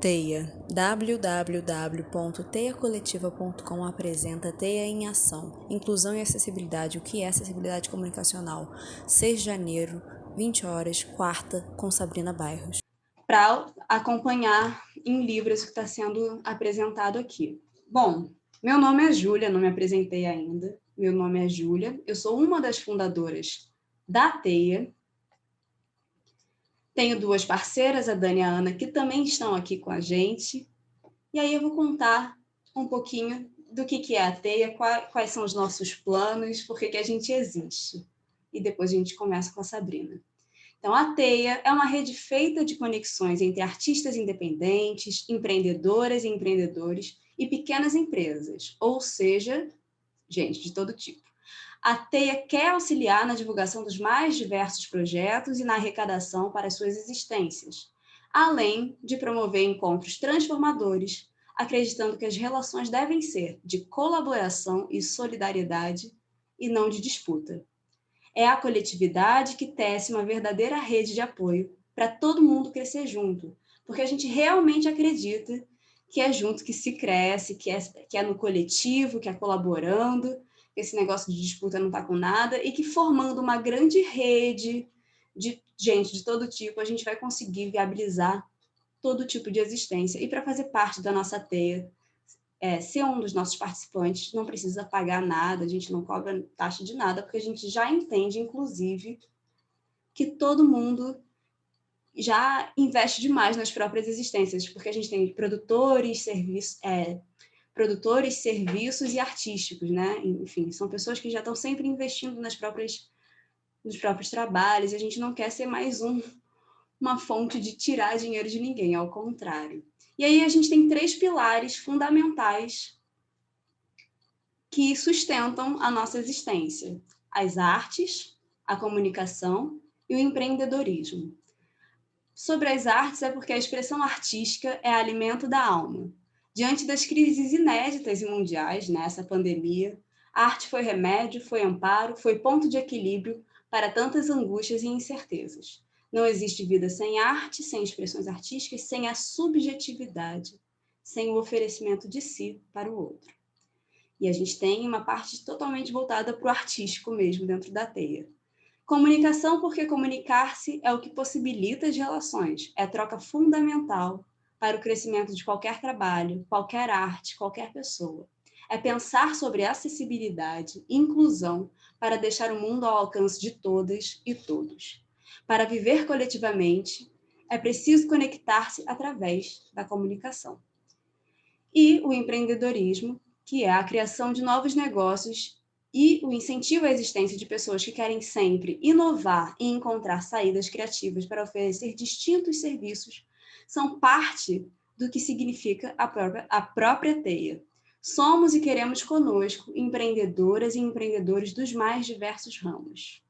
TEIA, www.teiacoletiva.com apresenta TEIA em Ação, Inclusão e Acessibilidade, o que é acessibilidade comunicacional, 6 de janeiro, 20 horas, quarta, com Sabrina Bairros. Para acompanhar em Libras o que está sendo apresentado aqui. Bom, meu nome é Júlia, não me apresentei ainda, meu nome é Júlia, eu sou uma das fundadoras da TEIA. Tenho duas parceiras, a Dani e a Ana, que também estão aqui com a gente. E aí eu vou contar um pouquinho do que é a TEIA, quais são os nossos planos, por que a gente existe. E depois a gente começa com a Sabrina. Então, a TEIA é uma rede feita de conexões entre artistas independentes, empreendedoras e empreendedores e pequenas empresas, ou seja, gente de todo tipo. A TEIA quer auxiliar na divulgação dos mais diversos projetos e na arrecadação para as suas existências, além de promover encontros transformadores, acreditando que as relações devem ser de colaboração e solidariedade e não de disputa. É a coletividade que tece uma verdadeira rede de apoio para todo mundo crescer junto, porque a gente realmente acredita que é junto que se cresce, que é no coletivo, que é colaborando, esse negócio de disputa não está com nada, e que formando uma grande rede de gente de todo tipo, a gente vai conseguir viabilizar todo tipo de existência. E para fazer parte da nossa teia, ser um dos nossos participantes, não precisa pagar nada, a gente não cobra taxa de nada, porque a gente já entende, inclusive, que todo mundo já investe demais nas próprias existências, porque a gente tem produtores, serviços e artísticos, né? Enfim, são pessoas que já estão sempre investindo nos próprios trabalhos, e a gente não quer ser mais uma fonte de tirar dinheiro de ninguém, ao contrário. E aí a gente tem 3 pilares fundamentais que sustentam a nossa existência: as artes, a comunicação e o empreendedorismo. Sobre as artes, é porque a expressão artística é alimento da alma. Diante das crises inéditas e mundiais, nessa pandemia, a arte foi remédio, foi amparo, foi ponto de equilíbrio para tantas angústias e incertezas. Não existe vida sem arte, sem expressões artísticas, sem a subjetividade, sem o oferecimento de si para o outro. E a gente tem uma parte totalmente voltada para o artístico mesmo, dentro da teia. Comunicação, porque comunicar-se é o que possibilita as relações, é a troca fundamental para o crescimento de qualquer trabalho, qualquer arte, qualquer pessoa. É pensar sobre acessibilidade e inclusão para deixar o mundo ao alcance de todas e todos. Para viver coletivamente, é preciso conectar-se através da comunicação. E o empreendedorismo, que é a criação de novos negócios e o incentivo à existência de pessoas que querem sempre inovar e encontrar saídas criativas para oferecer distintos serviços, são parte do que significa a própria teia. Somos e queremos conosco empreendedoras e empreendedores dos mais diversos ramos.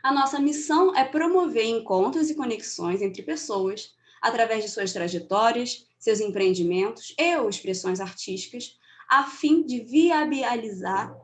A nossa missão é promover encontros e conexões entre pessoas através de suas trajetórias, seus empreendimentos e ou expressões artísticas, a fim de viabilizar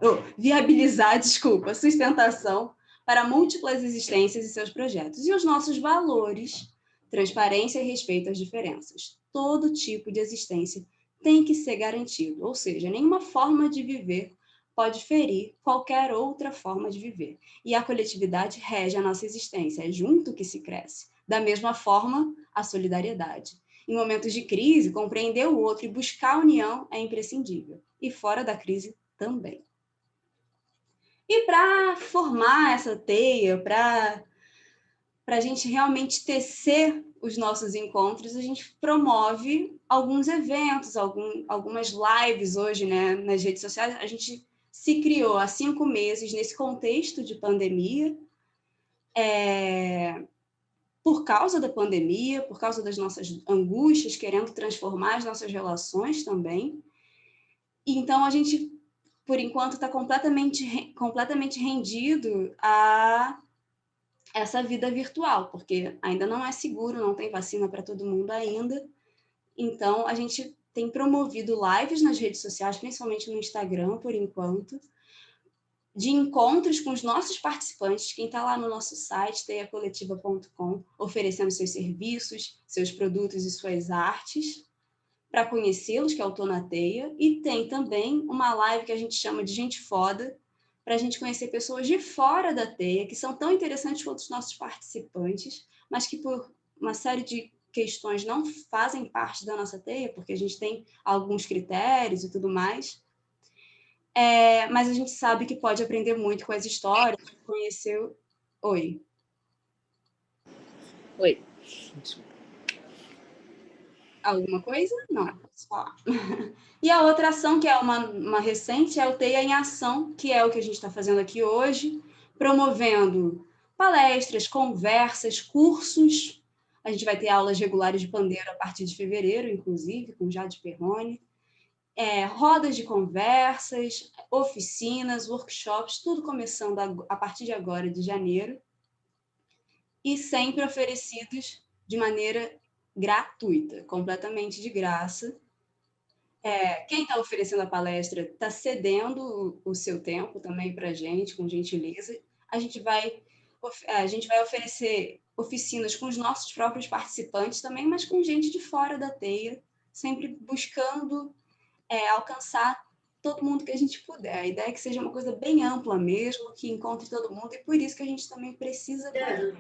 sustentação para múltiplas existências e seus projetos. E os nossos valores: transparência e respeito às diferenças. Todo tipo de existência tem que ser garantido, ou seja, nenhuma forma de viver pode ferir qualquer outra forma de viver. E a coletividade rege a nossa existência, é junto que se cresce. Da mesma forma, a solidariedade. Em momentos de crise, compreender o outro e buscar a união é imprescindível. E fora da crise também. E para formar essa teia, para a gente realmente tecer os nossos encontros, a gente promove alguns eventos, algumas lives hoje, né, nas redes sociais. A gente se criou há 5 meses nesse contexto de pandemia, por causa da pandemia, por causa das nossas angústias, querendo transformar as nossas relações também. Então, a gente, por enquanto, está completamente rendido a essa vida virtual, porque ainda não é seguro, não tem vacina para todo mundo ainda. Então, a gente tem promovido lives nas redes sociais, principalmente no Instagram, por enquanto, de encontros com os nossos participantes, quem está lá no nosso site, teiacoletiva.com, oferecendo seus serviços, seus produtos e suas artes, para conhecê-los, que é o Tô na Teia, e tem também uma live que a gente chama de Gente Foda, para a gente conhecer pessoas de fora da teia, que são tão interessantes quanto os nossos participantes, mas que por uma série de questões não fazem parte da nossa teia, porque a gente tem alguns critérios e tudo mais. Mas a gente sabe que pode aprender muito com as histórias, conhecer... Oi. Oi. Alguma coisa? Não, posso falar. E a outra ação, que é uma recente, é o Teia em Ação, que é o que a gente está fazendo aqui hoje, promovendo palestras, conversas, cursos. A gente vai ter aulas regulares de pandeiro a partir de fevereiro, inclusive, com Jade Perrone. Rodas de conversas, oficinas, workshops, tudo começando a partir de agora, de janeiro, e sempre oferecidos de maneira gratuita, completamente de graça. Quem está oferecendo a palestra está cedendo o seu tempo também para a gente, com gentileza. A gente vai oferecer oficinas com os nossos próprios participantes também, mas com gente de fora da teia, sempre buscando alcançar todo mundo que a gente puder. A ideia é que seja uma coisa bem ampla mesmo, que encontre todo mundo, e por isso que a gente também precisa ter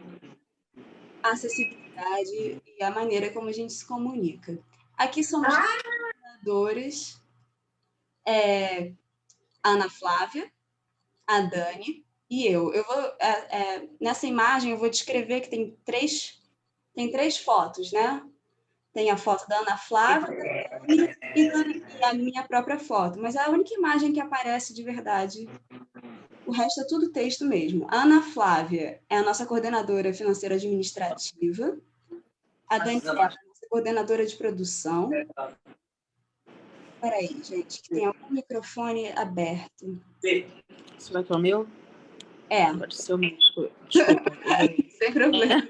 a acessibilidade e a maneira como a gente se comunica. Aqui somos coordenadores, a Ana Flávia, a Dani e eu. Nessa imagem eu vou descrever que tem três fotos, né? Tem a foto da Ana Flávia, da Dani e a minha própria foto, mas é a única imagem que aparece de verdade. O resto é tudo texto mesmo. A Ana Flávia é a nossa coordenadora financeira administrativa. A Dani é a nossa coordenadora de produção. Espera aí, gente, que tem algum microfone aberto. Será que é o meu? Pode ser o meu, desculpa. Sem problema.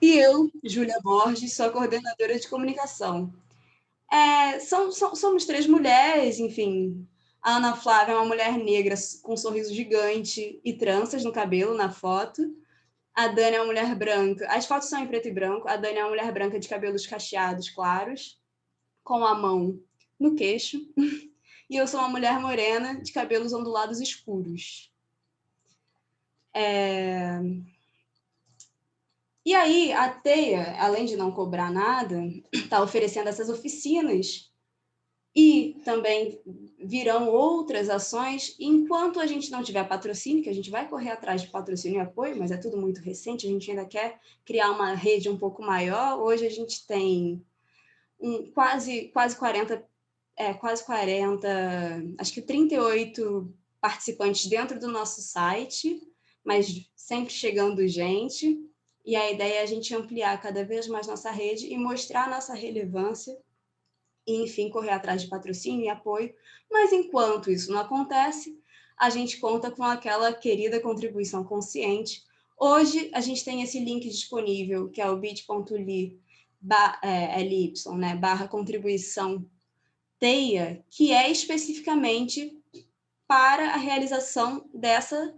E eu, Júlia Borges, sou a coordenadora de comunicação. Somos 3 mulheres, enfim. A Ana Flávia é uma mulher negra com um sorriso gigante e tranças no cabelo, na foto. A Dani é uma mulher branca. As fotos são em preto e branco. A Dani é uma mulher branca de cabelos cacheados claros, com a mão no queixo. E eu sou uma mulher morena de cabelos ondulados escuros. E aí, a Teia, além de não cobrar nada, está oferecendo essas oficinas e também virão outras ações. Enquanto a gente não tiver patrocínio, que a gente vai correr atrás de patrocínio e apoio, mas é tudo muito recente, a gente ainda quer criar uma rede um pouco maior. Hoje a gente tem quase 40, acho que 38 participantes dentro do nosso site, mas sempre chegando gente. E a ideia é a gente ampliar cada vez mais nossa rede e mostrar a nossa relevância e, enfim, correr atrás de patrocínio e apoio. Mas, enquanto isso não acontece, a gente conta com aquela querida contribuição consciente. Hoje, a gente tem esse link disponível, que é o bit.ly, LY, né, /contribuição TEIA, que é especificamente para a realização dessa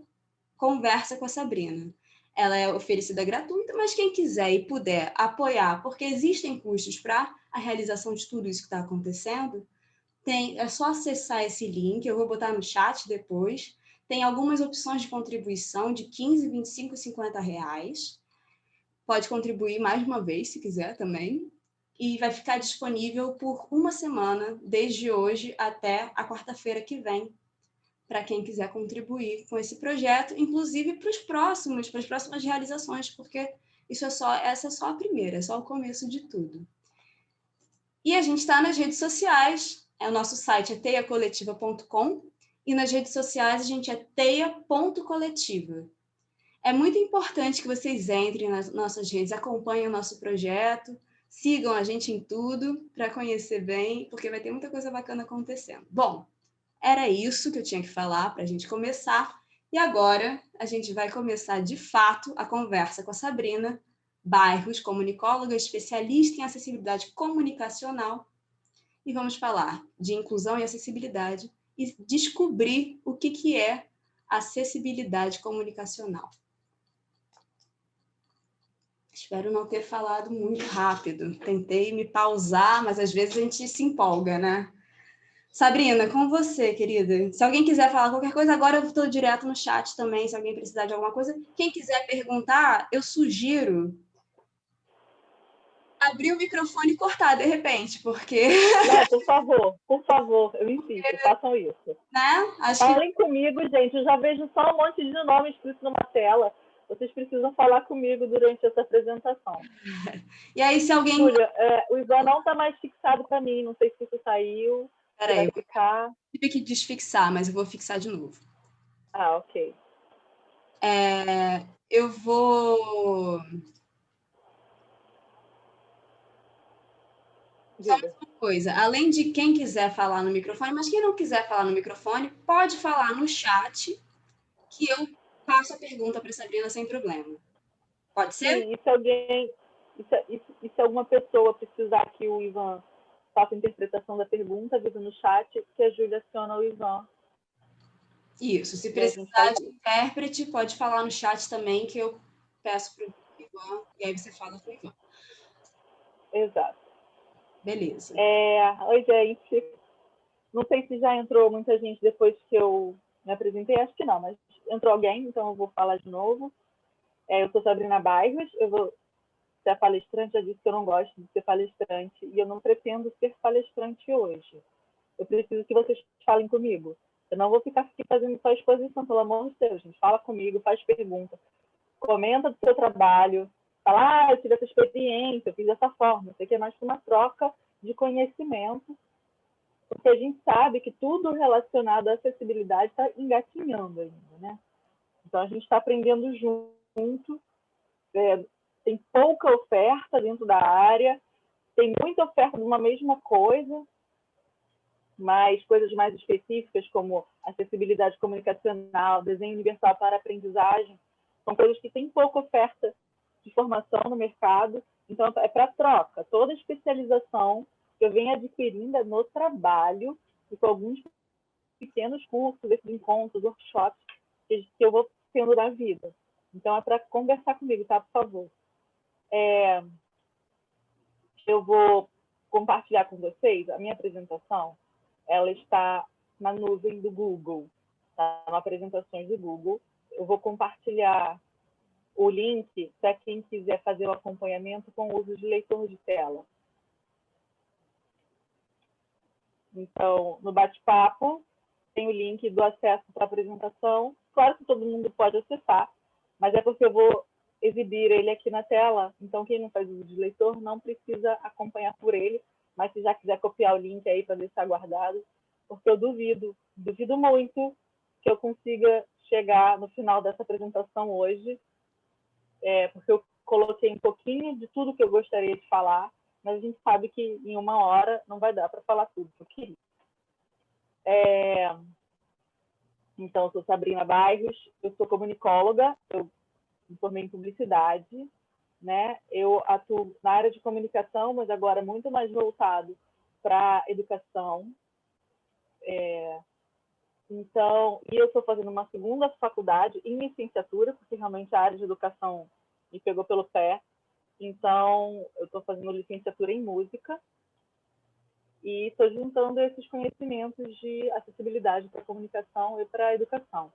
conversa com a Sabrina. Ela é oferecida gratuita, mas quem quiser e puder apoiar, porque existem custos para a realização de tudo isso que está acontecendo, é só acessar esse link, eu vou botar no chat depois. Tem algumas opções de contribuição de 15, 25 e 50 reais. Pode contribuir mais uma vez, se quiser também. E vai ficar disponível por uma semana, desde hoje até a quarta-feira que vem, para quem quiser contribuir com esse projeto, inclusive para as próximas realizações, porque essa é só a primeira, é só o começo de tudo. E a gente está nas redes sociais, o nosso site é teiacoletiva.com, e nas redes sociais a gente é teia.coletiva. É muito importante que vocês entrem nas nossas redes, acompanhem o nosso projeto, sigam a gente em tudo para conhecer bem, porque vai ter muita coisa bacana acontecendo. Bom, era isso que eu tinha que falar para a gente começar. E agora a gente vai começar, de fato, a conversa com a Sabrina Bairros, comunicóloga especialista em acessibilidade comunicacional. E vamos falar de inclusão e acessibilidade e descobrir o que é acessibilidade comunicacional. Espero não ter falado muito rápido. Tentei me pausar, mas às vezes a gente se empolga, né? Sabrina, com você, querida. Se alguém quiser falar qualquer coisa, agora eu estou direto no chat também, se alguém precisar de alguma coisa. Quem quiser perguntar, eu sugiro abrir o microfone e cortar de repente, porque... Não, por favor, eu insisto, façam isso. Né? Falem comigo, gente, eu já vejo só um monte de nome escrito numa tela. Vocês precisam falar comigo durante essa apresentação. E aí, se alguém... Júlia, o Ivan não está mais fixado para mim, não sei se isso saiu. Peraí, eu ficar... tive que desfixar, mas eu vou fixar de novo. Ah, ok. Eu vou... Só mais uma coisa, além de quem quiser falar no microfone, mas quem não quiser falar no microfone, pode falar no chat, que eu faço a pergunta para a Sabrina sem problema. Pode ser? Sim, e se alguma pessoa precisar que o Ivan faça a interpretação da pergunta, avisa no chat que a Júlia aciona o Ivan. Isso, se precisar de intérprete, pode falar no chat também, que eu peço para o Ivan, e aí você fala com o Ivan. Exato. Beleza. Oi, gente. Não sei se já entrou muita gente depois que eu me apresentei, acho que não, mas entrou alguém, então eu vou falar de novo. Eu sou Sabrina Bairros, eu vou ser palestrante, já disse que eu não gosto de ser palestrante, e eu não pretendo ser palestrante hoje. Eu preciso que vocês falem comigo. Eu não vou ficar aqui fazendo só exposição, pelo amor de Deus, gente. Fala comigo, faz pergunta, comenta do seu trabalho, fala, eu tive essa experiência, eu fiz dessa forma. Isso aqui é mais que uma troca de conhecimento, porque a gente sabe que tudo relacionado à acessibilidade está engatinhando ainda, né? Então, a gente está aprendendo junto, tem pouca oferta dentro da área, tem muita oferta de uma mesma coisa, mas coisas mais específicas, como acessibilidade comunicacional, desenho universal para aprendizagem, são coisas que têm pouca oferta de formação no mercado, então é para troca. Toda especialização que eu venho adquirindo é no trabalho e com alguns pequenos cursos, esses encontros, workshops que eu vou tendo na vida. Então, é para conversar comigo, tá? Por favor. Eu vou compartilhar com vocês a minha apresentação. Ela está na nuvem do Google, tá? Nas apresentações do Google. Eu vou compartilhar o link para quem quiser fazer o acompanhamento com o uso de leitor de tela. Então, no bate-papo, tem o link do acesso para a apresentação. Claro que todo mundo pode acessar, mas é porque eu vou exibir ele aqui na tela, então quem não faz uso de leitor não precisa acompanhar por ele, mas se já quiser copiar o link aí para deixar guardado, porque eu duvido muito que eu consiga chegar no final dessa apresentação hoje, porque eu coloquei um pouquinho de tudo que eu gostaria de falar, mas a gente sabe que em 1 hora não vai dar para falar tudo que eu queria. Então, eu sou Sabrina Bairros, eu sou comunicóloga, eu me formei em publicidade, né? Eu atuo na área de comunicação, mas agora muito mais voltado para educação. Então, e eu estou fazendo uma segunda faculdade em licenciatura, porque realmente a área de educação me pegou pelo pé. Então, eu estou fazendo licenciatura em música e estou juntando esses conhecimentos de acessibilidade para a comunicação e para a educação.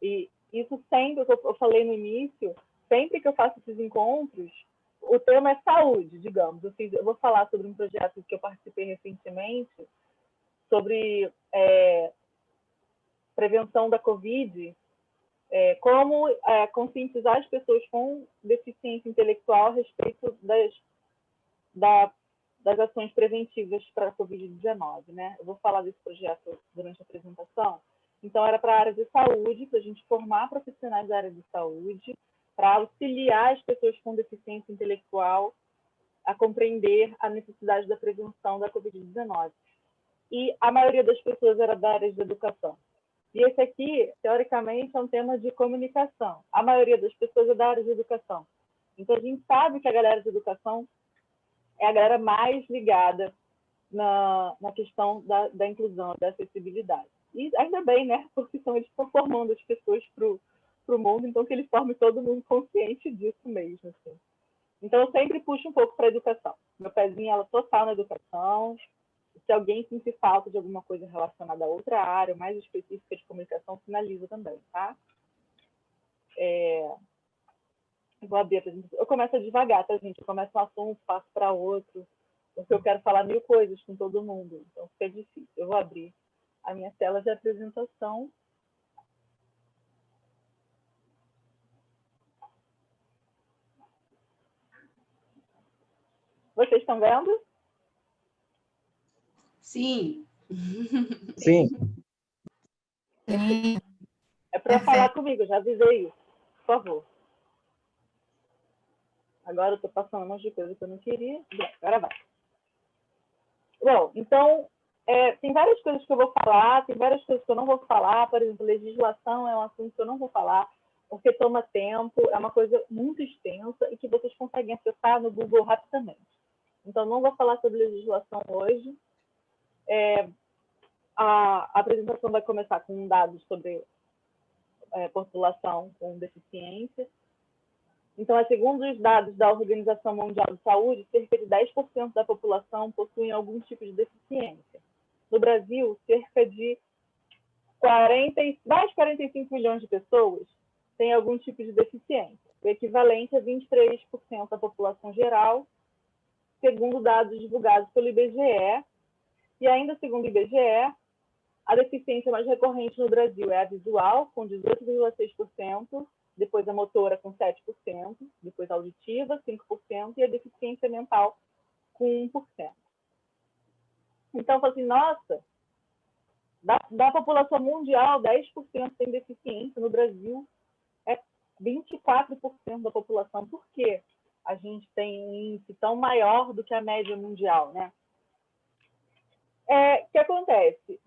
E isso sempre, eu falei no início, sempre que eu faço esses encontros, o tema é saúde, digamos. Eu vou falar sobre um projeto que eu participei recentemente, sobre prevenção da Covid, como conscientizar as pessoas com deficiência intelectual a respeito das ações preventivas para a Covid-19, né? Eu vou falar desse projeto durante a apresentação. Então, era para a área de saúde, para a gente formar profissionais da área de saúde, para auxiliar as pessoas com deficiência intelectual a compreender a necessidade da prevenção da Covid-19. E a maioria das pessoas era da área de educação. E esse aqui, teoricamente, é um tema de comunicação. A maioria das pessoas é da área de educação. Então, a gente sabe que a galera de educação é a galera mais ligada na questão da inclusão, da acessibilidade. E ainda bem, né? Porque eles estão formando as pessoas para o mundo, então que eles formem todo mundo consciente disso mesmo. Assim. Então, eu sempre puxo um pouco para a educação. Meu pezinho, ela total na educação. Se alguém sentir falta de alguma coisa relacionada a outra área, mais específica de comunicação, finaliza também, tá? Vou abrir a apresentação. Eu começo devagar, tá, gente? Eu começo um assunto, passo para outro, porque eu quero falar 1000 coisas com todo mundo, então fica difícil. Eu vou abrir a minha tela de apresentação. Vocês estão vendo? Sim. Sim. É para falar comigo, já avisei isso. Por favor. Agora eu estou passando um monte de coisa que eu não queria. Bom, agora vai. Bom, então, tem várias coisas que eu vou falar, tem várias coisas que eu não vou falar. Por exemplo, legislação é um assunto que eu não vou falar, porque toma tempo, é uma coisa muito extensa e que vocês conseguem acessar no Google rapidamente. Então, não vou falar sobre legislação hoje. A apresentação vai começar com dados sobre população com deficiência. Então, segundo os dados da Organização Mundial de Saúde, cerca de 10% da população possuem algum tipo de deficiência. No Brasil, cerca de mais de 45 milhões de pessoas têm algum tipo de deficiência, o equivalente a 23% da população geral, segundo dados divulgados pelo IBGE. E ainda segundo o IBGE, a deficiência mais recorrente no Brasil é a visual, com 18,6%, depois a motora com 7%, depois a auditiva, 5%, e a deficiência mental com 1%. Então, eu falo assim, nossa, da população mundial, 10% tem deficiência, no Brasil é 24% da população. Por que a gente tem um índice tão maior do que a média mundial, né? O que acontece?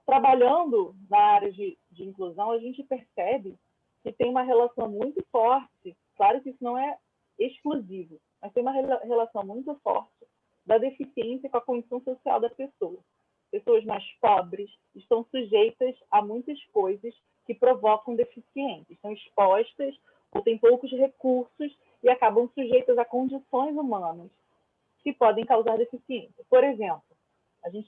Trabalhando na área de inclusão, a gente percebe que tem uma relação muito forte, claro que isso não é exclusivo, mas tem uma relação muito forte da deficiência com a condição social da pessoa. Pessoas mais pobres estão sujeitas a muitas coisas que provocam deficiência, estão expostas ou têm poucos recursos e acabam sujeitas a condições humanas que podem causar deficiência. Por exemplo,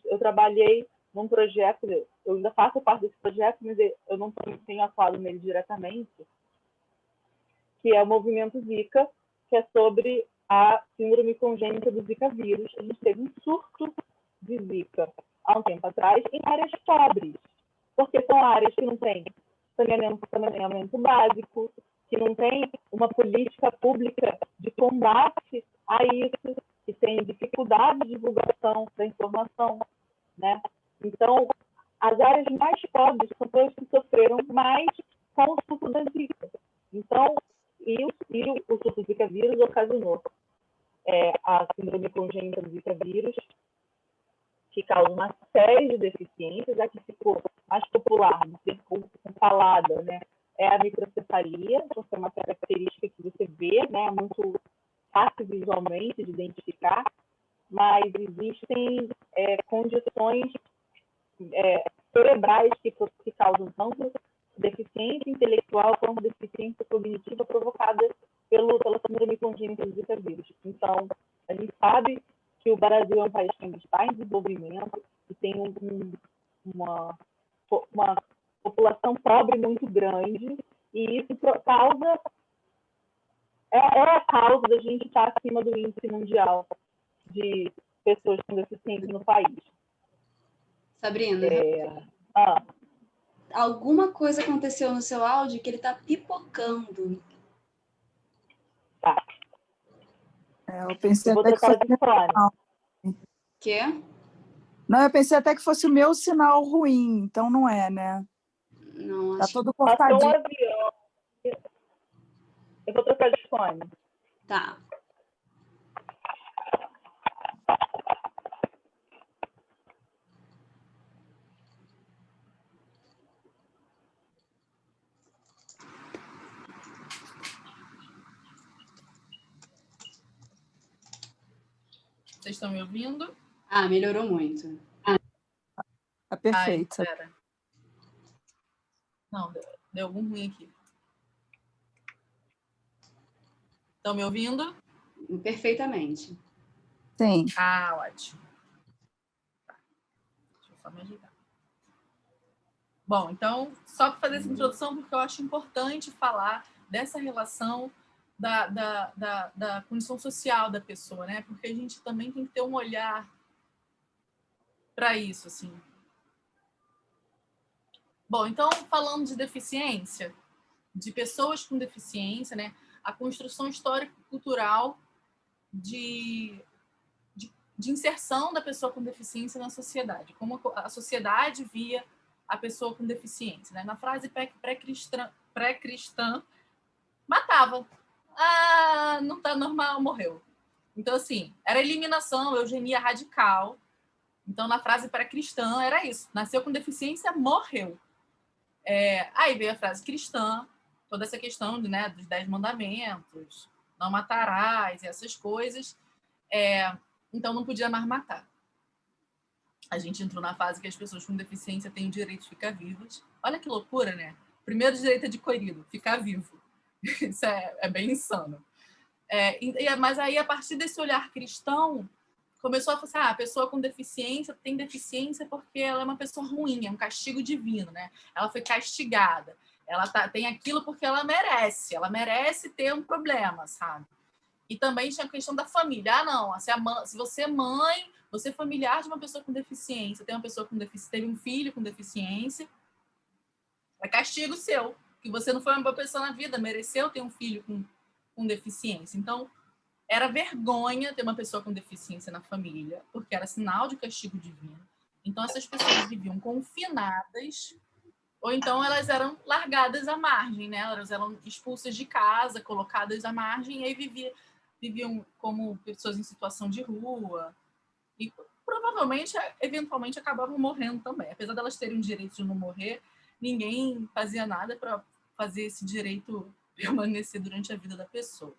eu trabalhei num projeto, eu ainda faço parte desse projeto, mas eu não tenho atuado nele diretamente, que é o movimento Zika, que é sobre a síndrome congênita do Zika vírus. A gente teve um surto de Zika há um tempo atrás em áreas pobres, porque são áreas que não têm saneamento básico, que não tem uma política pública de combate a isso, que tem dificuldade de divulgação da informação, né? Então, as áreas mais pobres são todas que sofreram mais com o surto da Zika. Então, o surto do Zika vírus ocasionou a síndrome congênita do Zika vírus, que causa uma série de deficiências, a que ficou mais popular, de ser falada, né? É a microcefalia, que é uma característica que você vê, né? Muito fácil visualmente de identificar, mas existem condições cerebrais que causam tanto deficiência intelectual como deficiência cognitiva provocada pela síndrome congênita do Zika vírus. Então, a gente sabe que o Brasil é um país que ainda está em desenvolvimento e tem uma população pobre muito grande, e isso causa a causa da gente estar acima do índice mundial de pessoas com deficiência no país. Sabrina, alguma coisa aconteceu no seu áudio que ele está pipocando. Tá. Eu pensei vou até que trocar fosse de fone. Quê? Não, eu pensei até que fosse o meu sinal ruim, então não é, né? Não, Tá acho todo Passou um cortadinho. avião. Eu vou trocar de fone. Tá. Vocês estão me ouvindo? Melhorou muito. perfeito. Pera. Não, deu algum ruim aqui. Estão me ouvindo? Perfeitamente. Sim. Ah, ótimo. Tá. Deixa eu só me ajeitar. Bom, então, só para fazer essa introdução, porque eu acho importante falar dessa relação da condição social da pessoa, né? Porque a gente também tem que ter um olhar para isso, assim. Bom, então, falando de deficiência, de pessoas com deficiência, né? A construção histórico-cultural de inserção da pessoa com deficiência na sociedade, como a sociedade via a pessoa com deficiência, né? Na frase pré-cristã, matava. Ah, não tá normal, morreu. Então, assim, era eliminação, eugenia radical. Então, na frase pré-cristã, era isso. Nasceu com deficiência, morreu. Aí veio a frase cristã, toda essa questão né, dos 10 mandamentos, não matarás, e essas coisas. Então, não podia mais matar. A gente entrou na fase que as pessoas com deficiência têm o direito de ficar vivas. Olha que loucura, né? Primeiro direito adquirido, ficar vivo. Isso é bem insano. Mas aí, a partir desse olhar cristão, começou a falar assim, a pessoa com deficiência tem deficiência porque ela é uma pessoa ruim, é um castigo divino, né? Ela foi castigada. Ela tem aquilo porque ela merece ter um problema, sabe? E também tinha a questão da família. Não, se você é mãe, você é familiar de uma pessoa com deficiência, tem uma pessoa com deficiência, teve um filho com deficiência, é castigo seu, que você não foi uma boa pessoa na vida, mereceu ter um filho com deficiência. Então, era vergonha ter uma pessoa com deficiência na família, porque era sinal de castigo divino. Então, essas pessoas viviam confinadas, ou então elas eram largadas à margem, né? Elas eram expulsas de casa, colocadas à margem, e aí viviam como pessoas em situação de rua. E provavelmente, eventualmente, acabavam morrendo também. Apesar de elas terem o direito de não morrer, ninguém fazia nada para fazer esse direito permanecer durante a vida da pessoa.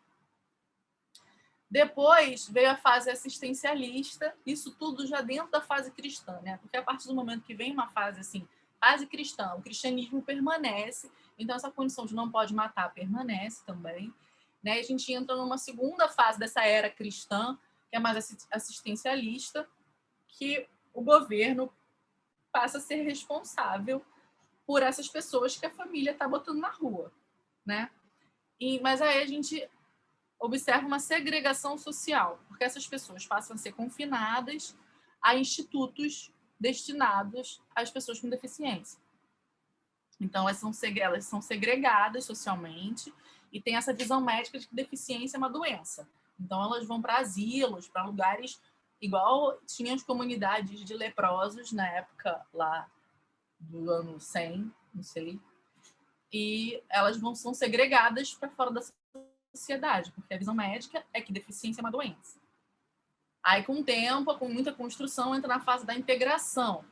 Depois veio a fase assistencialista, isso tudo já dentro da fase cristã, né? Porque a partir do momento que vem uma fase assim, fase cristã, o cristianismo permanece, então essa condição de não pode matar permanece também, né? E a gente entra numa segunda fase dessa era cristã, que é mais assistencialista, que o governo passa a ser responsável por essas pessoas que a família está botando na rua, né? Mas aí a gente observa uma segregação social, porque essas pessoas passam a ser confinadas a institutos destinados às pessoas com deficiência. Então, elas são segregadas socialmente e tem essa visão médica de que deficiência é uma doença. Então, elas vão para asilos, para lugares igual tinham as comunidades de leprosos na época lá do ano 100, não sei, e elas são segregadas para fora da sociedade, porque a visão médica é que deficiência é uma doença. Aí, com o tempo, com muita construção, entra na fase da integração,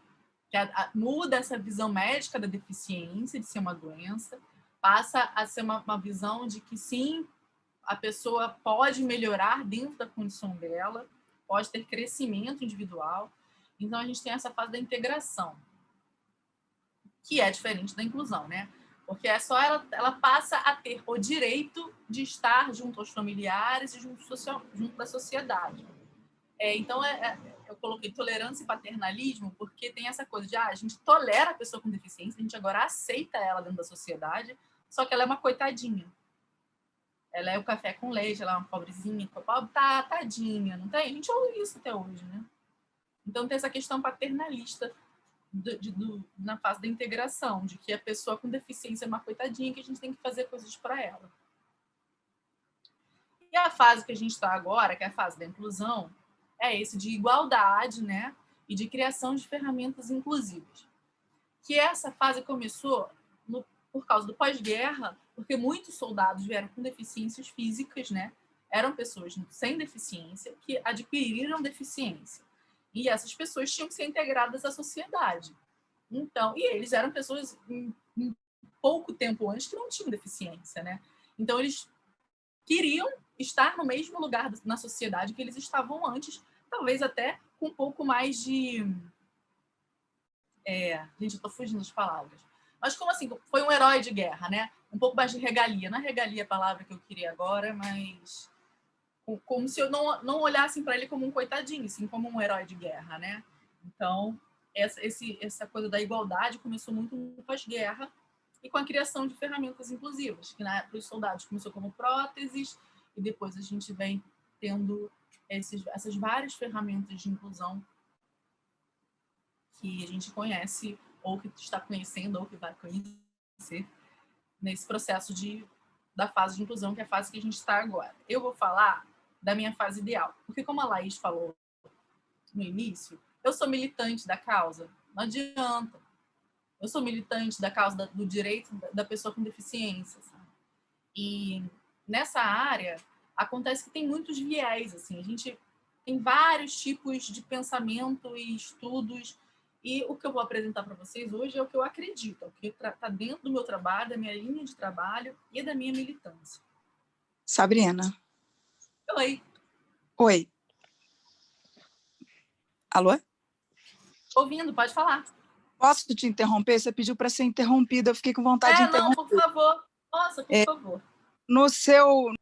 que muda essa visão médica da deficiência, de ser uma doença, passa a ser uma visão de que, sim, a pessoa pode melhorar dentro da condição dela, pode ter crescimento individual. Então, a gente tem essa fase da integração, que é diferente da inclusão, né? Porque é só ela passa a ter o direito de estar junto aos familiares e junto da sociedade. Então, eu coloquei tolerância e paternalismo porque tem essa coisa de a gente tolera a pessoa com deficiência, a gente agora aceita ela dentro da sociedade, só que ela é uma coitadinha. Ela é o café com leite, ela é uma pobrezinha, tadinha, não tem? A gente ouve isso até hoje, né? Então, tem essa questão paternalista na fase da integração, de que a pessoa com deficiência é uma coitadinha, que a gente tem que fazer coisas para ela. E a fase que a gente está agora, que é a fase da inclusão, é esse de igualdade, né? E de criação de ferramentas inclusivas. Que essa fase começou por causa do pós-guerra, porque muitos soldados vieram com deficiências físicas, né? Eram pessoas sem deficiência que adquiriram deficiência. E essas pessoas tinham que ser integradas à sociedade. Então, e eles eram pessoas em pouco tempo antes que não tinham deficiência, né? Então, eles queriam estar no mesmo lugar na sociedade que eles estavam antes, talvez até com um pouco mais de Gente, eu tô fugindo das palavras. Mas como assim? Foi um herói de guerra, né? Um pouco mais de regalia. Não é regalia a palavra que eu queria agora, mas como se eu não olhasse para ele como um coitadinho, assim, como um herói de guerra, né? Então, essa coisa da igualdade começou muito no pós-guerra e com a criação de ferramentas inclusivas, que para os soldados começou como próteses e depois a gente vem tendo essas várias ferramentas de inclusão que a gente conhece ou que está conhecendo ou que vai conhecer nesse processo da fase de inclusão, que é a fase que a gente está agora. Eu vou falar da minha fase ideal, porque como a Laís falou no início, eu sou militante da causa, não adianta. Eu sou militante da causa do direito da pessoa com deficiência, sabe? E nessa área acontece que tem muitos viés, assim, a gente tem vários tipos de pensamento e estudos, e o que eu vou apresentar para vocês hoje é o que eu acredito, é o que está dentro do meu trabalho, da minha linha de trabalho e da minha militância. Sabrina. Oi. Oi. Alô? Ouvindo, pode falar. Posso te interromper? Você pediu para ser interrompida, eu fiquei com vontade de interromper. Não, por favor. Nossa, por favor. No seu...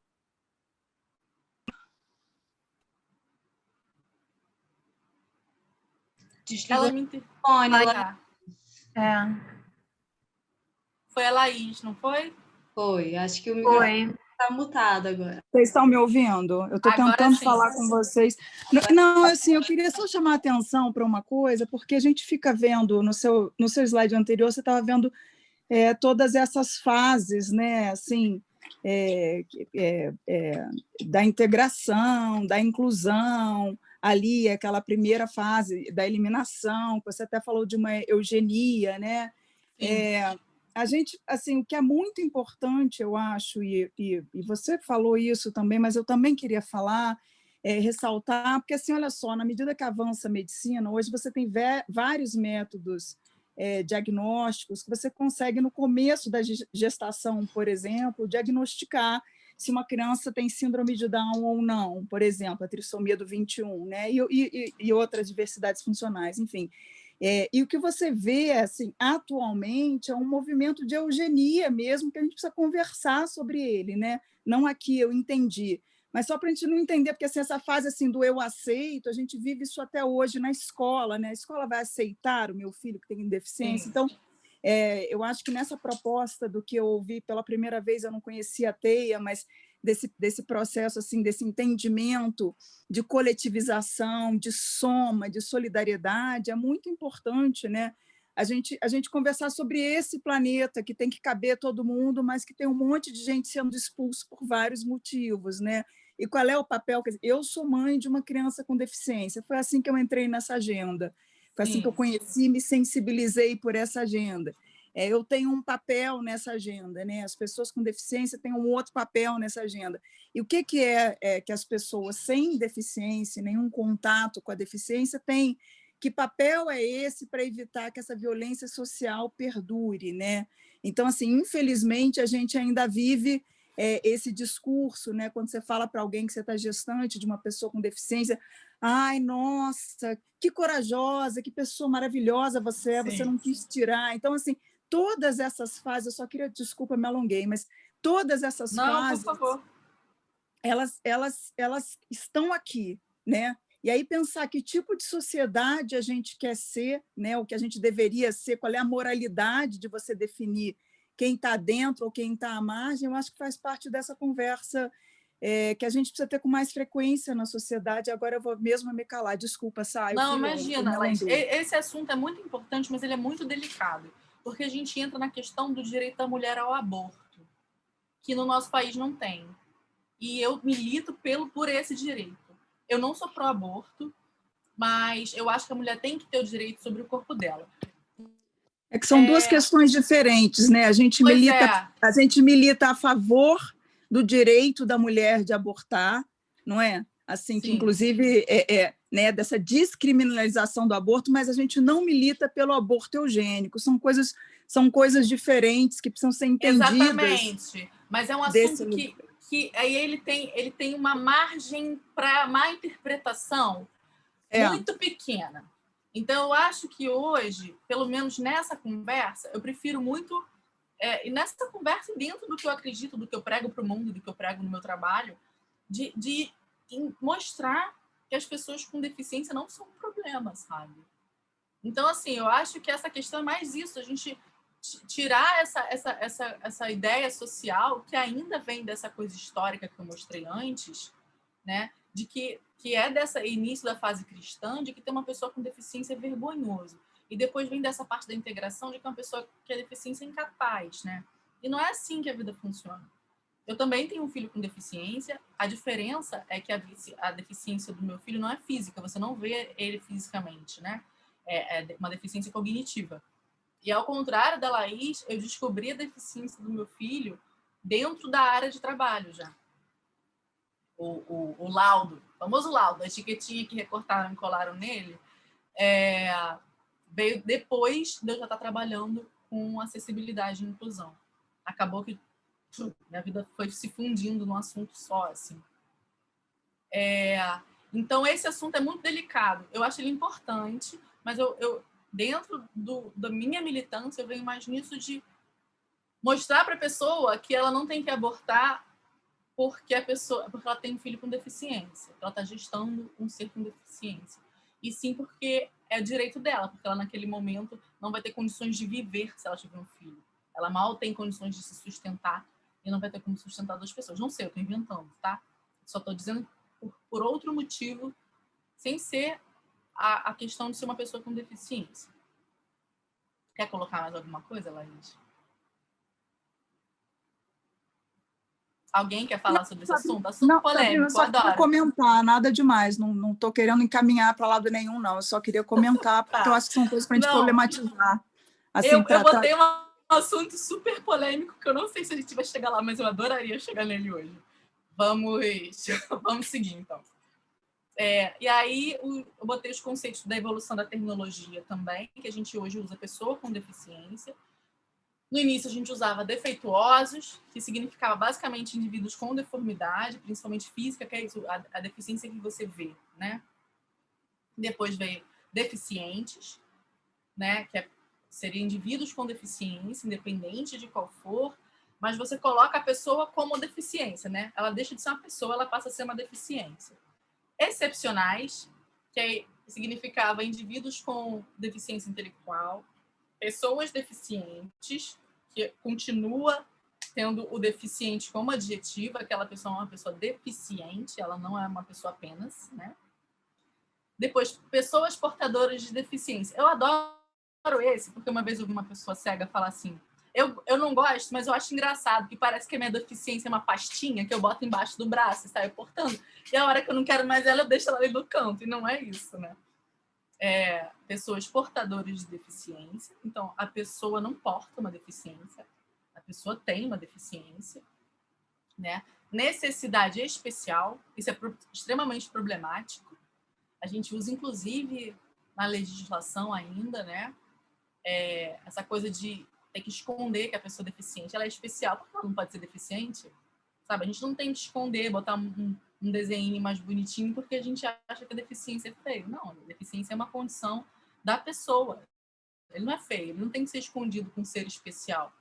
Desliga Ela me o telefone. Foi a Laís, não foi? Foi. Acho que o microfone está mutado agora. Vocês estão me ouvindo? Eu estou tentando falar com vocês. Não, assim, eu queria só chamar a atenção para uma coisa, porque a gente fica vendo, no seu slide anterior, você estava vendo todas essas fases, né, assim, da integração, da inclusão, ali, aquela primeira fase da eliminação, que você até falou de uma eugenia, né? A gente, assim, o que é muito importante, eu acho, e você falou isso também, mas eu também queria falar, ressaltar, porque, assim, olha só, na medida que avança a medicina, hoje você tem vários métodos diagnósticos que você consegue, no começo da gestação, por exemplo, diagnosticar se uma criança tem síndrome de Down ou não, por exemplo, a trissomia do 21, né? E outras diversidades funcionais, enfim. E o que você vê, assim, atualmente, é um movimento de eugenia mesmo, que a gente precisa conversar sobre ele, né? Não aqui, eu entendi, mas só para a gente não entender, porque assim, essa fase assim, do eu aceito, a gente vive isso até hoje na escola, né? A escola vai aceitar o meu filho que tem deficiência? Sim. Então, eu acho que nessa proposta do que eu ouvi pela primeira vez, eu não conhecia a TEIA, mas desse processo, assim, desse entendimento de coletivização, de soma, de solidariedade, é muito importante, né? A gente conversar sobre esse planeta que tem que caber todo mundo, mas que tem um monte de gente sendo expulso por vários motivos, né? E qual é o papel? Eu sou mãe de uma criança com deficiência, foi assim que eu entrei nessa agenda, foi assim que eu conheci, me sensibilizei por essa agenda. Eu tenho um papel nessa agenda, né? As pessoas com deficiência têm um outro papel nessa agenda. E o que é que as pessoas sem deficiência, nenhum contato com a deficiência têm? Que papel é esse para evitar que essa violência social perdure, né? Então, assim, infelizmente, a gente ainda vive esse discurso, né? Quando você fala para alguém que você está gestante de uma pessoa com deficiência, ai, nossa, que corajosa, que pessoa maravilhosa você é, você não quis tirar. Então, assim, todas essas fases, eu só queria, desculpa, me alonguei, mas todas essas fases, por favor. Elas estão aqui, né? E aí pensar que tipo de sociedade a gente quer ser, né? O que a gente deveria ser, qual é a moralidade de você definir quem está dentro ou quem está à margem, eu acho que faz parte dessa conversa que a gente precisa ter com mais frequência na sociedade. Agora eu vou mesmo me calar, desculpa, Sá. Não, imagina, Laís, esse assunto é muito importante, mas ele é muito delicado, porque a gente entra na questão do direito da mulher ao aborto, que no nosso país não tem. E eu milito por esse direito. Eu não sou pró-aborto, mas eu acho que a mulher tem que ter o direito sobre o corpo dela. É que são duas questões diferentes, né? A gente milita a favor do direito da mulher de abortar, não é? Assim, que inclusive né, dessa descriminalização do aborto, mas a gente não milita pelo aborto eugênico. São coisas diferentes que precisam ser entendidas. Exatamente. Mas é um assunto que aí ele tem uma margem para má interpretação muito pequena. Então, eu acho que hoje, pelo menos nessa conversa, eu prefiro muito, e nessa conversa dentro do que eu acredito, do que eu prego para o mundo, do que eu prego no meu trabalho, de mostrar que as pessoas com deficiência não são um problema, sabe? Então, assim, eu acho que essa questão é mais isso, a gente tirar essa ideia social que ainda vem dessa coisa histórica que eu mostrei antes, né? De que é dessa início da fase cristã, de que ter uma pessoa com deficiência é vergonhoso. E depois vem dessa parte da integração de que uma pessoa que é deficiência é incapaz, né? E não é assim que a vida funciona. Eu também tenho um filho com deficiência. A diferença é que a deficiência do meu filho não é física, você não vê ele fisicamente, né? É uma deficiência cognitiva. E ao contrário da Laís, eu descobri a deficiência do meu filho dentro da área de trabalho já. O laudo, o famoso laudo, a etiquetinha que recortaram e colaram nele, veio depois de eu já estar trabalhando com acessibilidade e inclusão. Acabou que minha vida foi se fundindo num assunto só, assim. Então, esse assunto é muito delicado. Eu acho ele importante, mas eu dentro da minha militância, eu venho mais nisso de mostrar para a pessoa que ela não tem que abortar porque ela tem um filho com deficiência, ela está gestando um ser com deficiência. E sim porque é direito dela, porque ela naquele momento não vai ter condições de viver se ela tiver um filho. Ela mal tem condições de se sustentar e não vai ter como sustentar duas pessoas. Não sei, eu estou inventando, tá? Só estou dizendo por outro motivo, sem ser a questão de ser uma pessoa com deficiência. Quer colocar mais alguma coisa, Laís? Alguém quer falar sobre esse assunto? Assunto polêmico, só adoro. queria comentar, nada demais, não estou querendo encaminhar para lado nenhum, não. Eu só queria comentar, porque eu acho que são coisas para a gente problematizar. Assim, eu botei um assunto super polêmico, que eu não sei se a gente vai chegar lá, mas eu adoraria chegar nele hoje. Vamos seguir, então. E aí, eu botei os conceitos da evolução da terminologia também, que a gente hoje usa pessoa com deficiência. No início, a gente usava defeituosos, que significava basicamente indivíduos com deformidade, principalmente física, que é isso, a deficiência que você vê, né? Depois veio deficientes, né? Que seria indivíduos com deficiência, independente de qual for, mas você coloca a pessoa como deficiência, né? Ela deixa de ser uma pessoa, ela passa a ser uma deficiência. Excepcionais, que significava indivíduos com deficiência intelectual, pessoas deficientes, que continua tendo o deficiente como adjetivo, aquela pessoa é uma pessoa deficiente, ela não é uma pessoa apenas, né? Depois, pessoas portadoras de deficiência. Eu adoro esse, porque uma vez eu vi uma pessoa cega falar assim, eu não gosto, mas eu acho engraçado, que parece que a minha deficiência é uma pastinha que eu boto embaixo do braço e saio portando, e a hora que eu não quero mais ela, eu deixo ela ali no canto, e não é isso, né? Pessoas portadoras de deficiência. Então, a pessoa não porta uma deficiência, a pessoa tem uma deficiência, né? Necessidade especial, isso é extremamente problemático. A gente usa, inclusive, na legislação ainda, né? Essa coisa de ter que esconder que a pessoa é deficiente. Ela é especial, porque ela não pode ser deficiente, sabe? A gente não tem que esconder, botar um desenho mais bonitinho porque a gente acha que a deficiência é feio. Não, a deficiência é uma condição da pessoa. Ele não é feio, ele não tem que ser escondido com ser especial.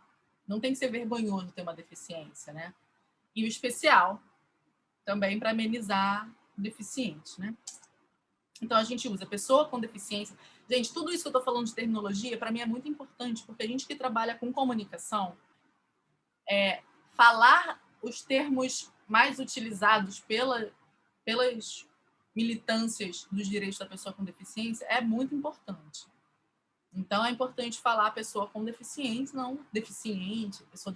Não tem que ser vergonhoso ter uma deficiência, né? E o especial também para amenizar o deficiente, né? Então, a gente usa pessoa com deficiência. Gente, tudo isso que eu estou falando de terminologia, para mim é muito importante, porque a gente que trabalha com comunicação, falar os termos mais utilizados pelas militâncias dos direitos da pessoa com deficiência é muito importante. Então, é importante falar pessoa com deficiência, não deficiente, pessoa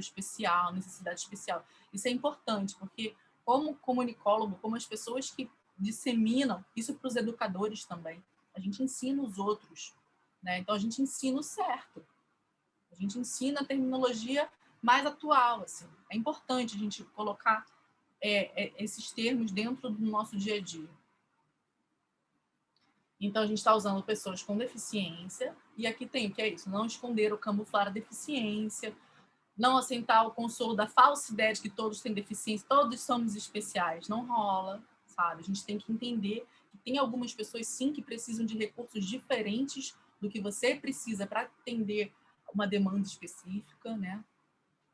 especial, necessidade especial. Isso é importante, porque como comunicólogo, como as pessoas que disseminam, isso para os educadores também, a gente ensina os outros, né? Então, a gente ensina o certo. A gente ensina a terminologia mais atual, assim. É importante a gente colocar esses termos dentro do nosso dia a dia. Então, a gente está usando pessoas com deficiência, e aqui tem o que é isso, não esconder ou camuflar a deficiência, não assentar o consolo da falsa ideia de que todos têm deficiência, todos somos especiais, não rola, sabe? A gente tem que entender que tem algumas pessoas, sim, que precisam de recursos diferentes do que você precisa para atender uma demanda específica, né?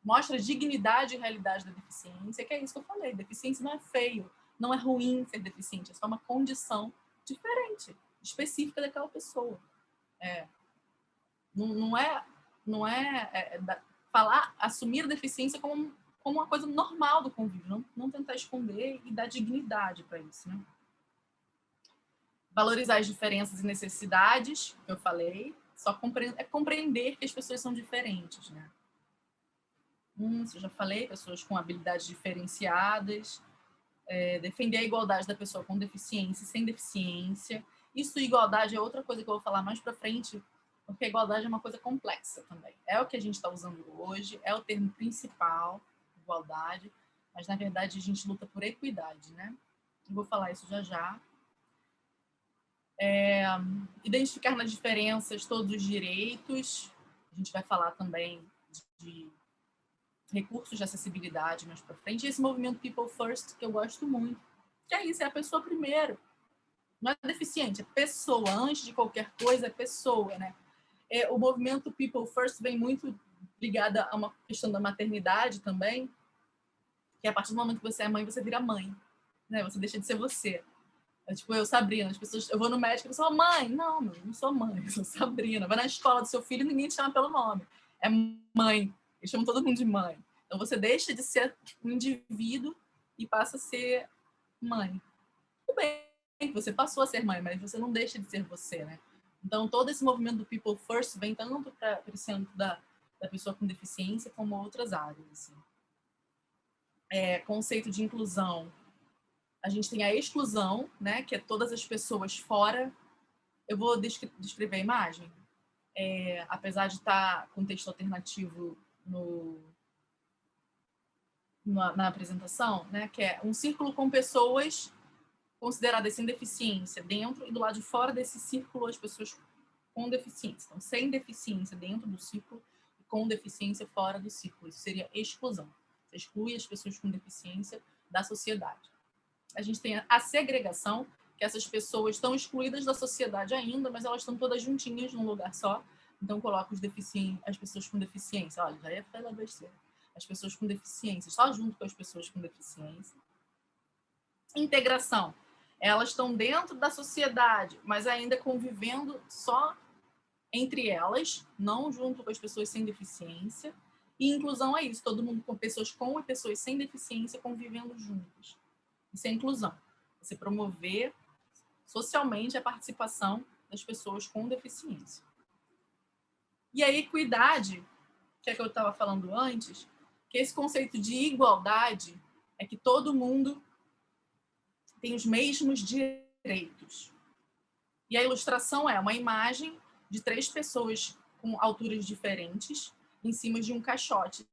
Mostra dignidade e realidade da deficiência, que é isso que eu falei. Deficiência não é feio, não é ruim ser deficiente, é só uma condição diferente, específica daquela pessoa. Falar, assumir a deficiência como uma coisa normal do convívio, não tentar esconder e dar dignidade para isso, né? Valorizar as diferenças e necessidades, que eu falei, compreender que as pessoas são diferentes, né? Isso eu já falei, pessoas com habilidades diferenciadas, defender a igualdade da pessoa com deficiência e sem deficiência. Isso, igualdade, é outra coisa que eu vou falar mais para frente, porque a igualdade é uma coisa complexa também. É o que a gente está usando hoje, é o termo principal, igualdade, mas, na verdade, a gente luta por equidade, né? Eu vou falar isso já já. Identificar nas diferenças todos os direitos. A gente vai falar também de recursos de acessibilidade mais para frente. E esse movimento People First, que eu gosto muito, que é isso, é a pessoa primeiro. Não é deficiente, é pessoa. Antes de qualquer coisa, é pessoa, né? O movimento People First vem muito ligado a uma questão da maternidade também, que a partir do momento que você é mãe, você vira mãe, né? Você deixa de ser você. Tipo, eu, Sabrina, as pessoas, eu vou no médico e eu sou mãe. Não, não sou mãe, eu sou Sabrina. Vai na escola do seu filho e ninguém te chama pelo nome. É mãe. Eles chamam todo mundo de mãe. Então você deixa de ser um indivíduo e passa a ser mãe. Tudo bem que você passou a ser mãe, mas você não deixa de ser você, né? Então todo esse movimento do People First vem tanto para esse âmbito da pessoa com deficiência como outras áreas. Assim. Conceito de inclusão. A gente tem a exclusão, né, que é todas as pessoas fora. Eu vou descrever a imagem, apesar de estar com texto alternativo na apresentação, né, que é um círculo com pessoas consideradas sem deficiência dentro e do lado de fora desse círculo as pessoas com deficiência. Então, sem deficiência dentro do círculo e com deficiência fora do círculo. Isso seria exclusão. Você exclui as pessoas com deficiência da sociedade. A gente tem a segregação, que essas pessoas estão excluídas da sociedade ainda, mas elas estão todas juntinhas num lugar só. Então, coloca as pessoas com deficiência. Olha, já ia falar besteira. As pessoas com deficiência, só junto com as pessoas com deficiência. Integração. Elas estão dentro da sociedade, mas ainda convivendo só entre elas, não junto com as pessoas sem deficiência. E inclusão é isso, todo mundo com pessoas com e pessoas sem deficiência convivendo juntos. Isso é inclusão. Você promover socialmente a participação das pessoas com deficiência. E a equidade, que é que eu estava falando antes, que esse conceito de igualdade é que todo mundo tem os mesmos direitos. E a ilustração é uma imagem de 3 pessoas com alturas diferentes em cima de um caixote,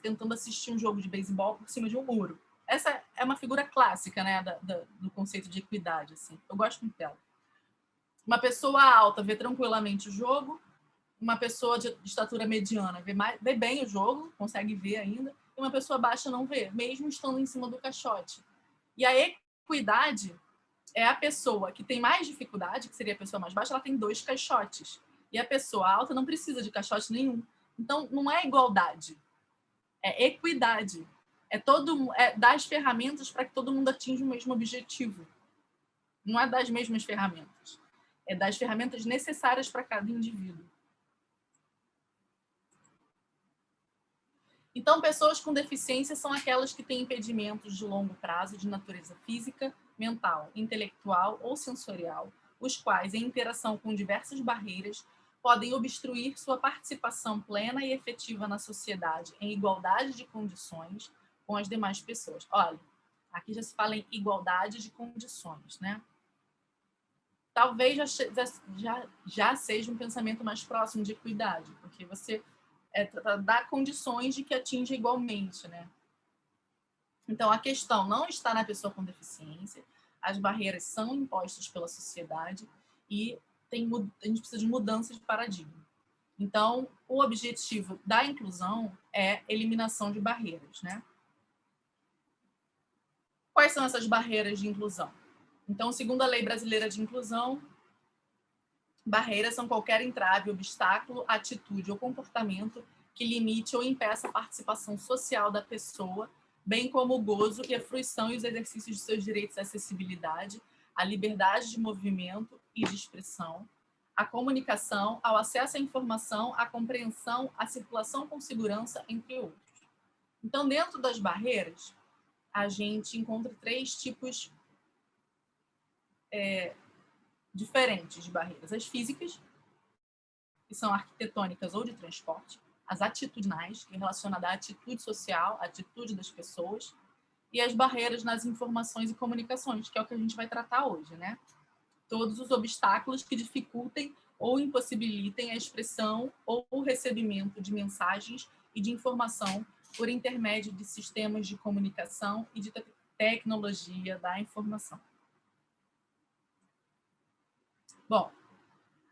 tentando assistir um jogo de beisebol por cima de um muro. Essa é uma figura clássica, né, do conceito de equidade. Assim. Eu gosto muito dela. Uma pessoa alta vê tranquilamente o jogo, uma pessoa de estatura mediana vê bem o jogo, consegue ver ainda, e uma pessoa baixa não vê, mesmo estando em cima do caixote. E a equidade é a pessoa que tem mais dificuldade, que seria a pessoa mais baixa, ela tem 2 caixotes. E a pessoa alta não precisa de caixote nenhum. Então, não é igualdade, é equidade. É dar as ferramentas para que todo mundo atinja o mesmo objetivo. Não é dar as mesmas ferramentas. É dar as ferramentas necessárias para cada indivíduo. Então, pessoas com deficiência são aquelas que têm impedimentos de longo prazo de natureza física, mental, intelectual ou sensorial, os quais, em interação com diversas barreiras, podem obstruir sua participação plena e efetiva na sociedade em igualdade de condições com as demais pessoas. Olha, aqui já se fala em igualdade de condições, né? Talvez já seja um pensamento mais próximo de equidade, porque você dá condições de que atinja igualmente, né? Então, a questão não está na pessoa com deficiência, as barreiras são impostas pela sociedade e a gente precisa de mudança de paradigma. Então, o objetivo da inclusão é eliminação de barreiras, né? quais são essas barreiras de inclusão? Então, segundo a Lei Brasileira de Inclusão, barreiras são qualquer entrave, obstáculo, atitude ou comportamento que limite ou impeça a participação social da pessoa, bem como o gozo e a fruição e os exercícios de seus direitos à acessibilidade, à liberdade de movimento e de expressão, à comunicação, ao acesso à informação, à compreensão, à circulação com segurança, entre outros. Então, dentro das barreiras, a gente encontra 3 tipos diferentes de barreiras. As físicas, que são arquitetônicas ou de transporte, as atitudinais, que é relacionada à atitude social, à atitude das pessoas, e as barreiras nas informações e comunicações, que é o que a gente vai tratar hoje, né? Todos os obstáculos que dificultem ou impossibilitem a expressão ou o recebimento de mensagens e de informação por intermédio de sistemas de comunicação e de tecnologia da informação. Bom,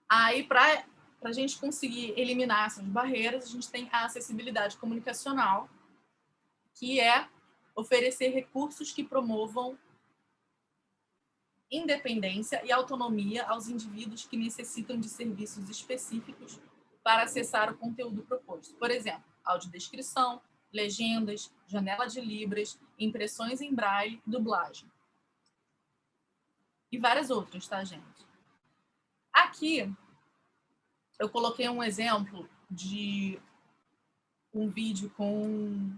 aí para a gente conseguir eliminar essas barreiras, a gente tem a acessibilidade comunicacional, que é oferecer recursos que promovam independência e autonomia aos indivíduos que necessitam de serviços específicos para acessar o conteúdo proposto. Por exemplo, audiodescrição, legendas, janela de libras, impressões em braille, dublagem. E várias outras, tá, gente? Aqui, eu coloquei um exemplo de um vídeo com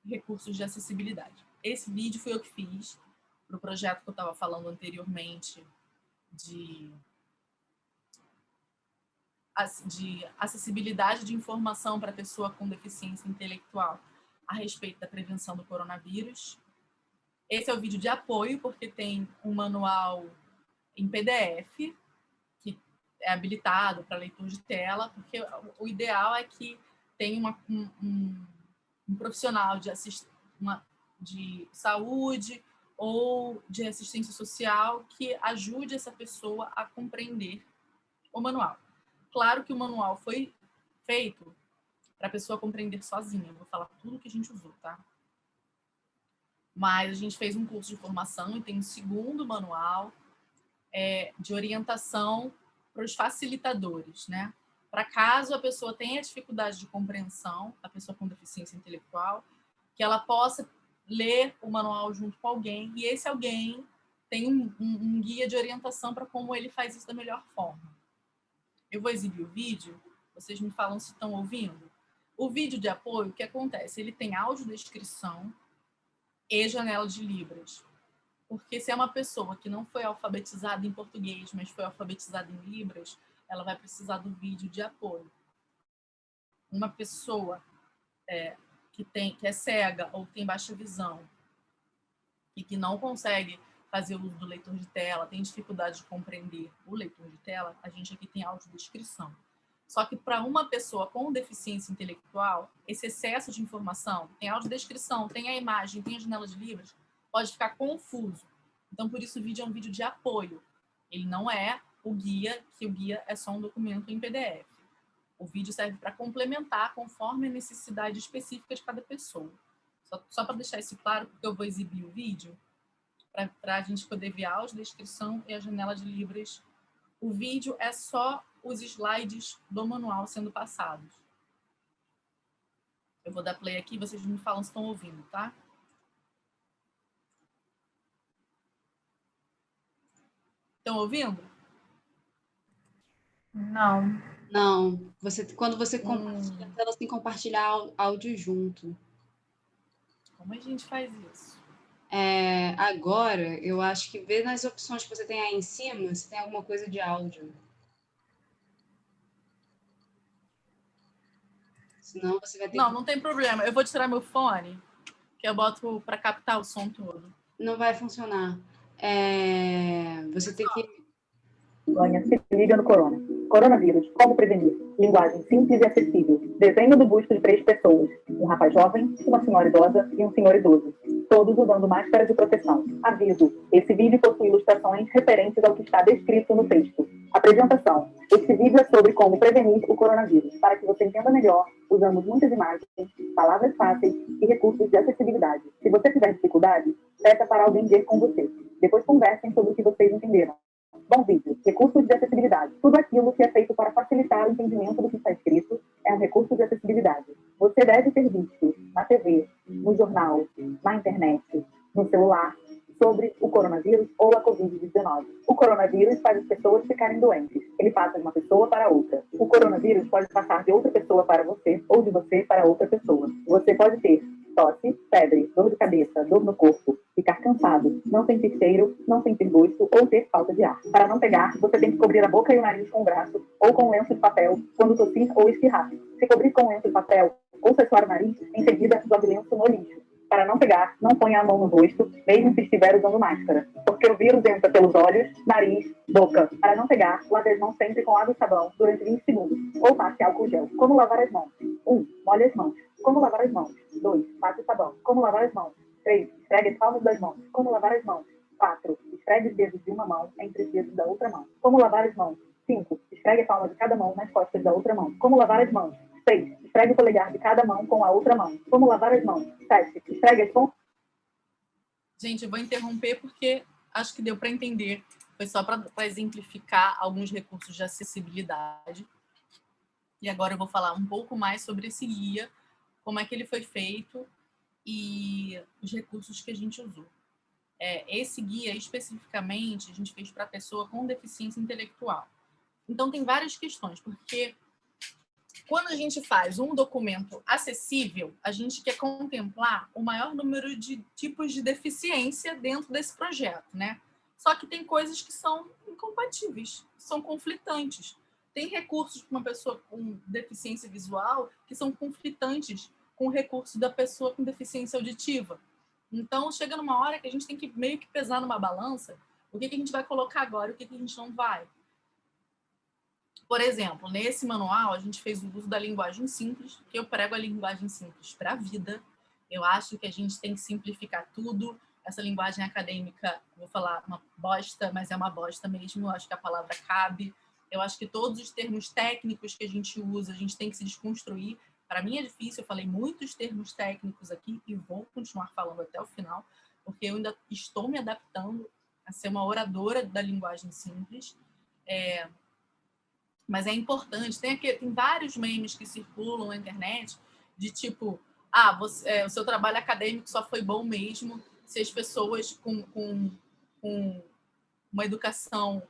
recursos de acessibilidade. Esse vídeo foi eu que fiz para o projeto que eu estava falando anteriormente de acessibilidade de informação para pessoa com deficiência intelectual a respeito da prevenção do coronavírus. Esse é o vídeo de apoio, porque tem um manual em PDF, que é habilitado para leitura de tela, porque o ideal é que tenha um profissional de saúde ou de assistência social que ajude essa pessoa a compreender o manual. Claro que o manual foi feito para a pessoa compreender sozinha. Eu vou falar tudo que a gente usou, tá? Mas a gente fez um curso de formação e tem um segundo manual de orientação para os facilitadores, né? Para caso a pessoa tenha dificuldade de compreensão, a pessoa com deficiência intelectual, que ela possa ler o manual junto com alguém, e esse alguém tem um guia de orientação para como ele faz isso da melhor forma. Eu vou exibir o vídeo, vocês me falam se estão ouvindo. O vídeo de apoio, o que acontece? Ele tem audiodescrição e janela de libras. Porque se é uma pessoa que não foi alfabetizada em português, mas foi alfabetizada em libras, ela vai precisar do vídeo de apoio. Uma pessoa que é cega ou tem baixa visão e que não consegue fazer uso do leitor de tela, tem dificuldade de compreender o leitor de tela, a gente aqui tem audiodescrição. Só que para uma pessoa com deficiência intelectual, esse excesso de informação, tem audiodescrição, tem a imagem, tem a janela de libras, pode ficar confuso. Então, por isso, o vídeo é um vídeo de apoio. Ele não é o guia, que o guia é só um documento em PDF. O vídeo serve para complementar conforme a necessidade específica de cada pessoa. Só para deixar isso claro, porque eu vou exibir o vídeo, para a gente poder ver a audiodescrição e a janela de libras. O vídeo é só os slides do manual sendo passados. Eu vou dar play aqui, vocês me falam se estão ouvindo, tá? Estão ouvindo? Não. Não, quando você compartilha a tela, você tem que compartilhar áudio junto. Como a gente faz isso? Agora, eu acho que vê nas opções que você tem aí em cima, se tem alguma coisa de áudio. Senão você vai ter Não tem problema. Eu vou tirar meu fone, que eu boto para captar o som todo. Não vai funcionar. Você tem que... Se liga no corona. Coronavírus, como prevenir? Linguagem simples e acessível. Desenho do busto de 3 pessoas. Um rapaz jovem, uma senhora idosa e um senhor idoso. Todos usando máscara de proteção. Aviso, esse vídeo possui ilustrações referentes ao que está descrito no texto. Apresentação. Esse vídeo é sobre como prevenir o coronavírus. Para que você entenda melhor, usamos muitas imagens, palavras fáceis e recursos de acessibilidade. Se você tiver dificuldade, peça para alguém ver com você. Depois conversem sobre o que vocês entenderam. Bom vídeo. Recursos de acessibilidade. Tudo aquilo que é feito para facilitar o entendimento do que está escrito é um recurso de acessibilidade. Você deve ter visto na TV, no jornal, na internet, no celular, sobre o coronavírus ou a Covid-19. O coronavírus faz as pessoas ficarem doentes. Ele passa de uma pessoa para outra. O coronavírus pode passar de outra pessoa para você ou de você para outra pessoa. Você pode ter tosse, febre, dor de cabeça, dor no corpo, ficar cansado, não sentir cheiro, não sentir gosto ou ter falta de ar. Para não pegar, você tem que cobrir a boca e o nariz com o braço ou com um lenço de papel quando tossir ou espirrar. Se cobrir com um lenço de papel ou suar o nariz, em seguida jogue o lenço no lixo. Para não pegar, não ponha a mão no rosto, mesmo se estiver usando máscara, porque o vírus entra pelos olhos, nariz, boca. Para não pegar, lave as mãos sempre com água e sabão durante 20 segundos, ou passe álcool gel. Como lavar as mãos? 1. Molhe as mãos. Como lavar as mãos? 2. Passe sabão. Como lavar as mãos? 3. Esfregue as palmas das mãos. Como lavar as mãos? 4. Esfregue os dedos de uma mão entre os dedos da outra mão. Como lavar as mãos? 5. Esfregue a palma de cada mão nas costas da outra mão. Como lavar as mãos? 6. Esfregue o polegar de cada mão com a outra mão. Como lavar as mãos? 7. Esfregue as pontas. Gente, eu vou interromper porque acho que deu para entender. Foi só para exemplificar alguns recursos de acessibilidade. E agora eu vou falar um pouco mais sobre esse guia, como é que ele foi feito e os recursos que a gente usou. Esse guia, especificamente, a gente fez para pessoa com deficiência intelectual. Então, tem várias questões, porque quando a gente faz um documento acessível, a gente quer contemplar o maior número de tipos de deficiência dentro desse projeto, né? Só que tem coisas que são incompatíveis, são conflitantes. Tem recursos para uma pessoa com deficiência visual que são conflitantes com o recurso da pessoa com deficiência auditiva. Então, chega numa hora que a gente tem que meio que pesar numa balança o que a gente vai colocar agora e o que a gente não vai. Por exemplo, nesse manual, a gente fez o uso da linguagem simples, que eu prego a linguagem simples para a vida. Eu acho que a gente tem que simplificar tudo. Essa linguagem acadêmica, vou falar uma bosta, mas é uma bosta mesmo, eu acho que a palavra cabe. Eu acho que todos os termos técnicos que a gente usa, a gente tem que se desconstruir. Para mim é difícil, eu falei muitos termos técnicos aqui e vou continuar falando até o final, porque eu ainda estou me adaptando a ser uma oradora da linguagem simples. Mas é importante, tem vários memes que circulam na internet de tipo, o seu trabalho acadêmico só foi bom mesmo se as pessoas com uma educação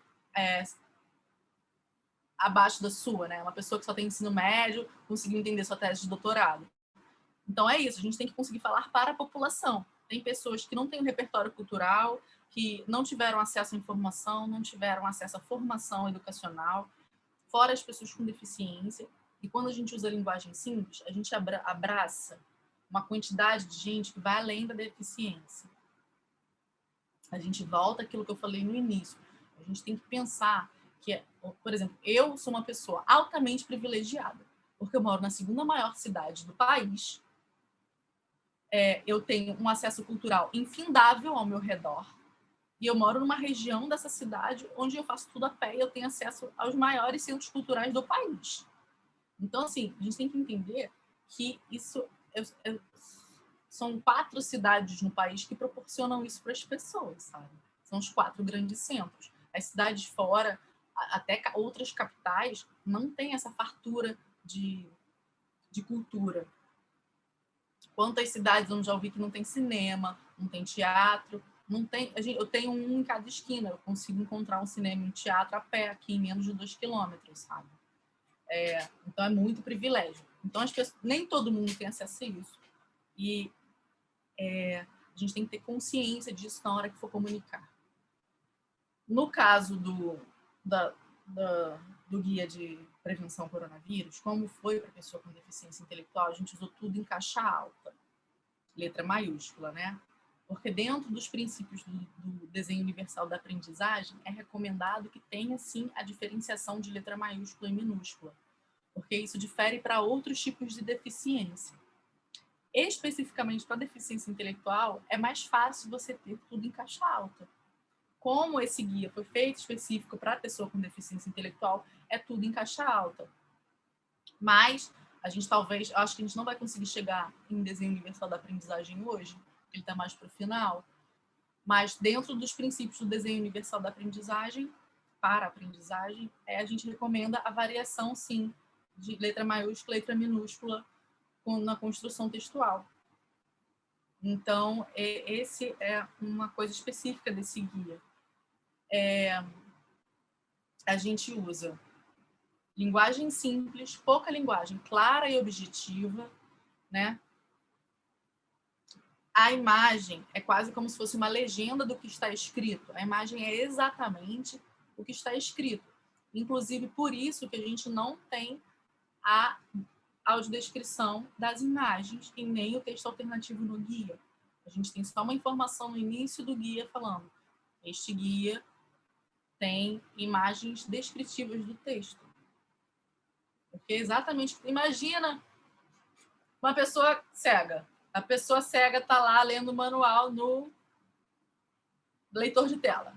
abaixo da sua, né? Uma pessoa que só tem ensino médio conseguiu entender sua tese de doutorado. Então é isso, a gente tem que conseguir falar para a população. Tem pessoas que não têm um repertório cultural, que não tiveram acesso à informação, não tiveram acesso à formação educacional, fora as pessoas com deficiência. E quando a gente usa a linguagem simples, a gente abraça uma quantidade de gente que vai além da deficiência. A gente volta àquilo que eu falei no início. A gente tem que pensar que, por exemplo, eu sou uma pessoa altamente privilegiada, porque eu moro na segunda maior cidade do país, eu tenho um acesso cultural infindável ao meu redor, e eu moro numa região dessa cidade onde eu faço tudo a pé e eu tenho acesso aos maiores centros culturais do país. Então, assim, a gente tem que entender que isso são 4 cidades no país que proporcionam isso para as pessoas, sabe? São os 4 grandes centros. As cidades fora, até outras capitais, não têm essa fartura de cultura. Quantas cidades eu já ouvi que não tem cinema, não tem teatro, não tem, eu tenho um em cada esquina, eu consigo encontrar um cinema e um teatro a pé aqui em menos de 2 quilômetros, sabe? Então é muito privilégio. Então as pessoas, nem todo mundo tem acesso a isso. E a gente tem que ter consciência disso na hora que for comunicar. No caso do guia de prevenção ao coronavírus, como foi para a pessoa com deficiência intelectual, a gente usou tudo em caixa alta, letra maiúscula, né? Porque dentro dos princípios do desenho universal da aprendizagem, é recomendado que tenha, sim, a diferenciação de letra maiúscula e minúscula, porque isso difere para outros tipos de deficiência. Especificamente para a deficiência intelectual, é mais fácil você ter tudo em caixa alta. Como esse guia foi feito específico para a pessoa com deficiência intelectual, é tudo em caixa alta. Mas a gente acho que a gente não vai conseguir chegar em desenho universal da aprendizagem hoje, ele está mais para o final, Mas dentro dos princípios do desenho universal da aprendizagem, para a aprendizagem, a gente recomenda a variação, sim, de letra maiúscula e letra minúscula na construção textual. Então, esse é uma coisa específica desse guia. A gente usa linguagem simples, pouca linguagem, clara e objetiva, né? A imagem é quase como se fosse uma legenda do que está escrito. A imagem é exatamente o que está escrito. Inclusive, por isso que a gente não tem a audiodescrição das imagens e nem o texto alternativo no guia. A gente tem só uma informação no início do guia falando: este guia tem imagens descritivas do texto. Porque exatamente, imagina uma pessoa cega. A pessoa cega está lá lendo o manual no leitor de tela.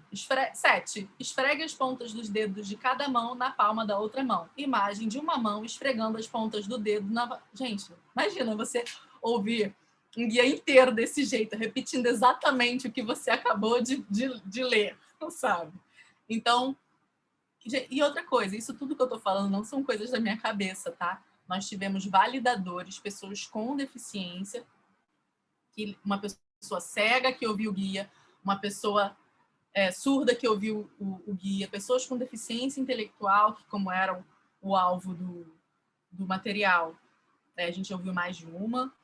7. Esfregue as pontas dos dedos de cada mão na palma da outra mão. Imagem de uma mão esfregando as pontas do dedo na... Gente, imagina você ouvir um guia inteiro desse jeito, repetindo exatamente o que você acabou de ler, não sabe? Então, e outra coisa, isso tudo que eu estou falando não são coisas da minha cabeça, tá? Nós tivemos validadores, pessoas com deficiência, uma pessoa cega que ouviu o guia, uma pessoa surda que ouviu o guia, pessoas com deficiência intelectual, que como eram o alvo do material, a gente ouviu mais de uma,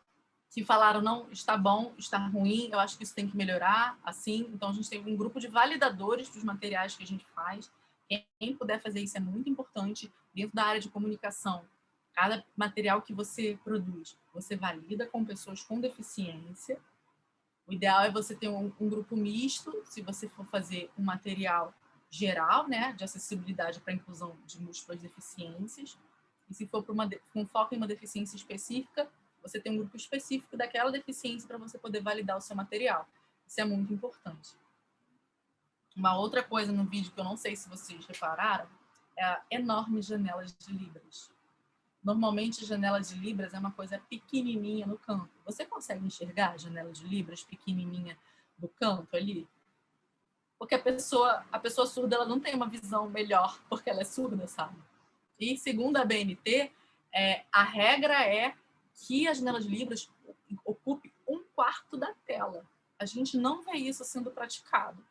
que falaram, não, está bom, está ruim, eu acho que isso tem que melhorar, assim. Então, a gente tem um grupo de validadores dos materiais que a gente faz. Quem puder fazer isso é muito importante. Dentro da área de comunicação, cada material que você produz, você valida com pessoas com deficiência. O ideal é você ter um grupo misto, se você for fazer um material geral, né, de acessibilidade para a inclusão de múltiplas deficiências. E se for com foco em uma deficiência específica, você tem um grupo específico daquela deficiência para você poder validar o seu material. Isso é muito importante. Uma outra coisa no vídeo que eu não sei se vocês repararam é a enorme janela de libras. Normalmente, a janela de libras é uma coisa pequenininha no canto. Você consegue enxergar a janela de libras pequenininha do canto ali? Porque a pessoa surda ela não tem uma visão melhor porque ela é surda, sabe? E, segundo a BNT, a regra é que a janela de libras ocupe 1/4 da tela. A gente não vê isso sendo praticado.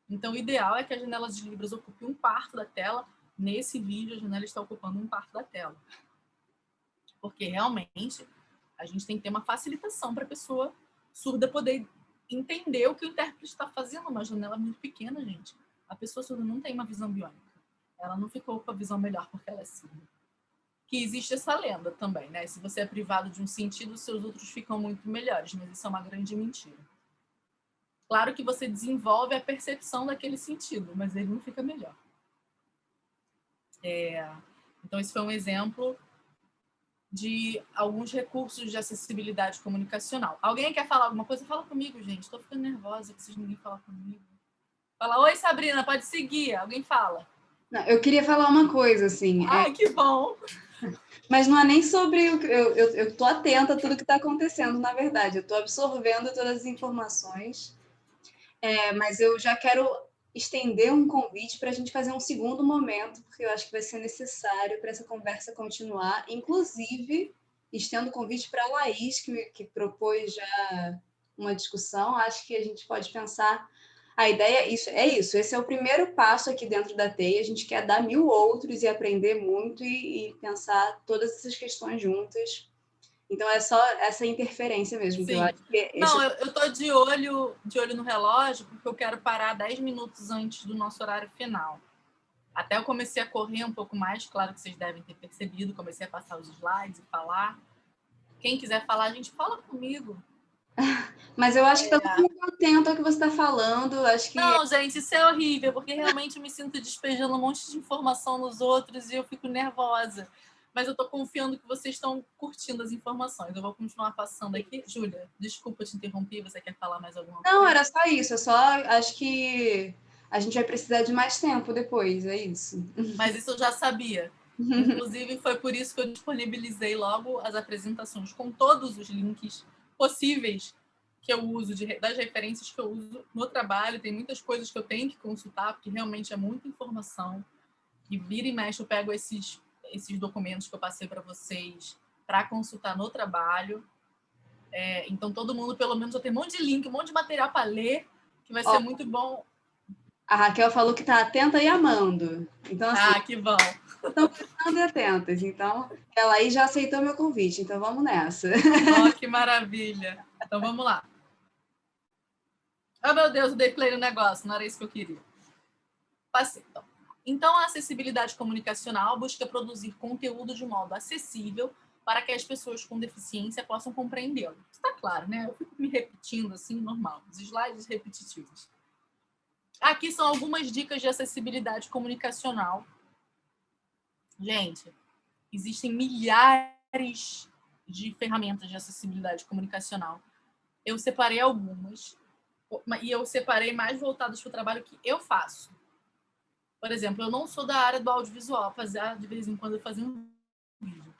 Então, o ideal é que a janela de libras ocupe 1/4 da tela. Nesse vídeo, a janela está ocupando 1/4 da tela. Porque, realmente, a gente tem que ter uma facilitação para a pessoa surda poder entender o que o intérprete está fazendo. Uma janela muito pequena, gente. A pessoa surda não tem uma visão biônica. Ela não ficou com a visão melhor porque ela é surda. Que existe essa lenda também, né? Se você é privado de um sentido, seus outros ficam muito melhores, mas isso é uma grande mentira. Claro que você desenvolve a percepção daquele sentido, mas ele não fica melhor. Então, esse foi um exemplo de alguns recursos de acessibilidade comunicacional. Alguém quer falar alguma coisa? Fala comigo, gente. Estou ficando nervosa que vocês ninguém fala comigo. Fala, oi, Sabrina, pode seguir. Alguém fala. Não, eu queria falar uma coisa, assim. Ai, que bom! Mas não é nem sobre... Eu estou atenta a tudo que está acontecendo, na verdade. Eu estou absorvendo todas as informações. Mas eu já quero estender um convite para a gente fazer um segundo momento, porque eu acho que vai ser necessário para essa conversa continuar. Inclusive, estendo o convite para a Laís, que propôs já uma discussão. Acho que a gente pode pensar... A ideia é isso. Esse é o primeiro passo aqui dentro da TEI. A gente quer dar 1000 outros e aprender muito e pensar todas essas questões juntas. Então, é só essa interferência mesmo. Que eu acho que não, eu estou de olho no relógio porque eu quero parar 10 minutos antes do nosso horário final. Até eu comecei a correr um pouco mais, claro que vocês devem ter percebido. Comecei a passar os slides e falar. Quem quiser falar, a gente fala comigo. Mas eu acho que está muito atento ao que você está falando. Acho que... Não, gente, isso é horrível, porque realmente eu me sinto despejando um monte de informação nos outros e eu fico nervosa. Mas eu estou confiando que vocês estão curtindo as informações. Eu vou continuar passando aqui. Júlia, desculpa te interromper, você quer falar mais alguma coisa? Não, era só isso. Eu só acho que a gente vai precisar de mais tempo depois, é isso. Mas isso eu já sabia. Inclusive, foi por isso que eu disponibilizei logo as apresentações com todos os links possíveis que eu uso, das referências que eu uso no trabalho. Tem muitas coisas que eu tenho que consultar, porque realmente é muita informação. E vira e mexe, eu pego esses documentos que eu passei para vocês para consultar no trabalho. Então, todo mundo, pelo menos, já tem um monte de link, um monte de material para ler, que vai ser muito bom. A Raquel falou que está atenta e amando. Então, assim, que bom. Estão prestando e atentas. Então, ela aí já aceitou meu convite. Então, vamos nessa. Que maravilha. Então, vamos lá. Oh, meu Deus, eu dei play no negócio. Não era isso que eu queria. Passei, então. Então, a acessibilidade comunicacional busca produzir conteúdo de modo acessível para que as pessoas com deficiência possam compreendê-lo. Está claro, né? Eu fico me repetindo assim, normal. Os slides repetitivos. Aqui são algumas dicas de acessibilidade comunicacional. Gente, existem milhares de ferramentas de acessibilidade comunicacional. Eu separei algumas, e eu separei mais voltadas para o trabalho que eu faço. Por exemplo, eu não sou da área do audiovisual, apesar de vez em quando eu fazer um vídeo.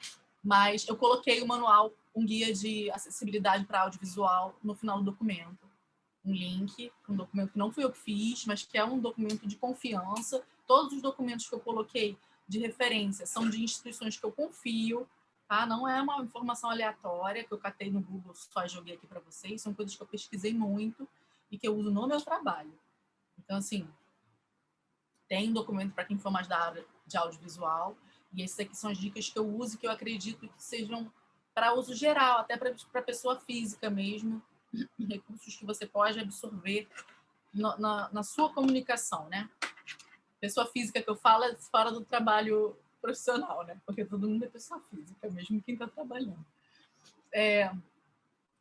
Mas eu coloquei o manual, um guia de acessibilidade para audiovisual no final do documento. Um link, um documento que não fui eu que fiz, mas que é um documento de confiança. Todos os documentos que eu coloquei de referência são de instituições que eu confio, tá? Não é uma informação aleatória que eu catei no Google, só joguei aqui para vocês. São coisas que eu pesquisei muito e que eu uso no meu trabalho. Então, assim, tem um documento para quem for mais da área de audiovisual, e esses aqui são as dicas que eu uso e que eu acredito que sejam para uso geral, até para pessoa física mesmo, recursos que você pode absorver na sua comunicação, né? Pessoa física que eu falo é fora do trabalho profissional, né? Porque todo mundo é pessoa física, mesmo quem está trabalhando.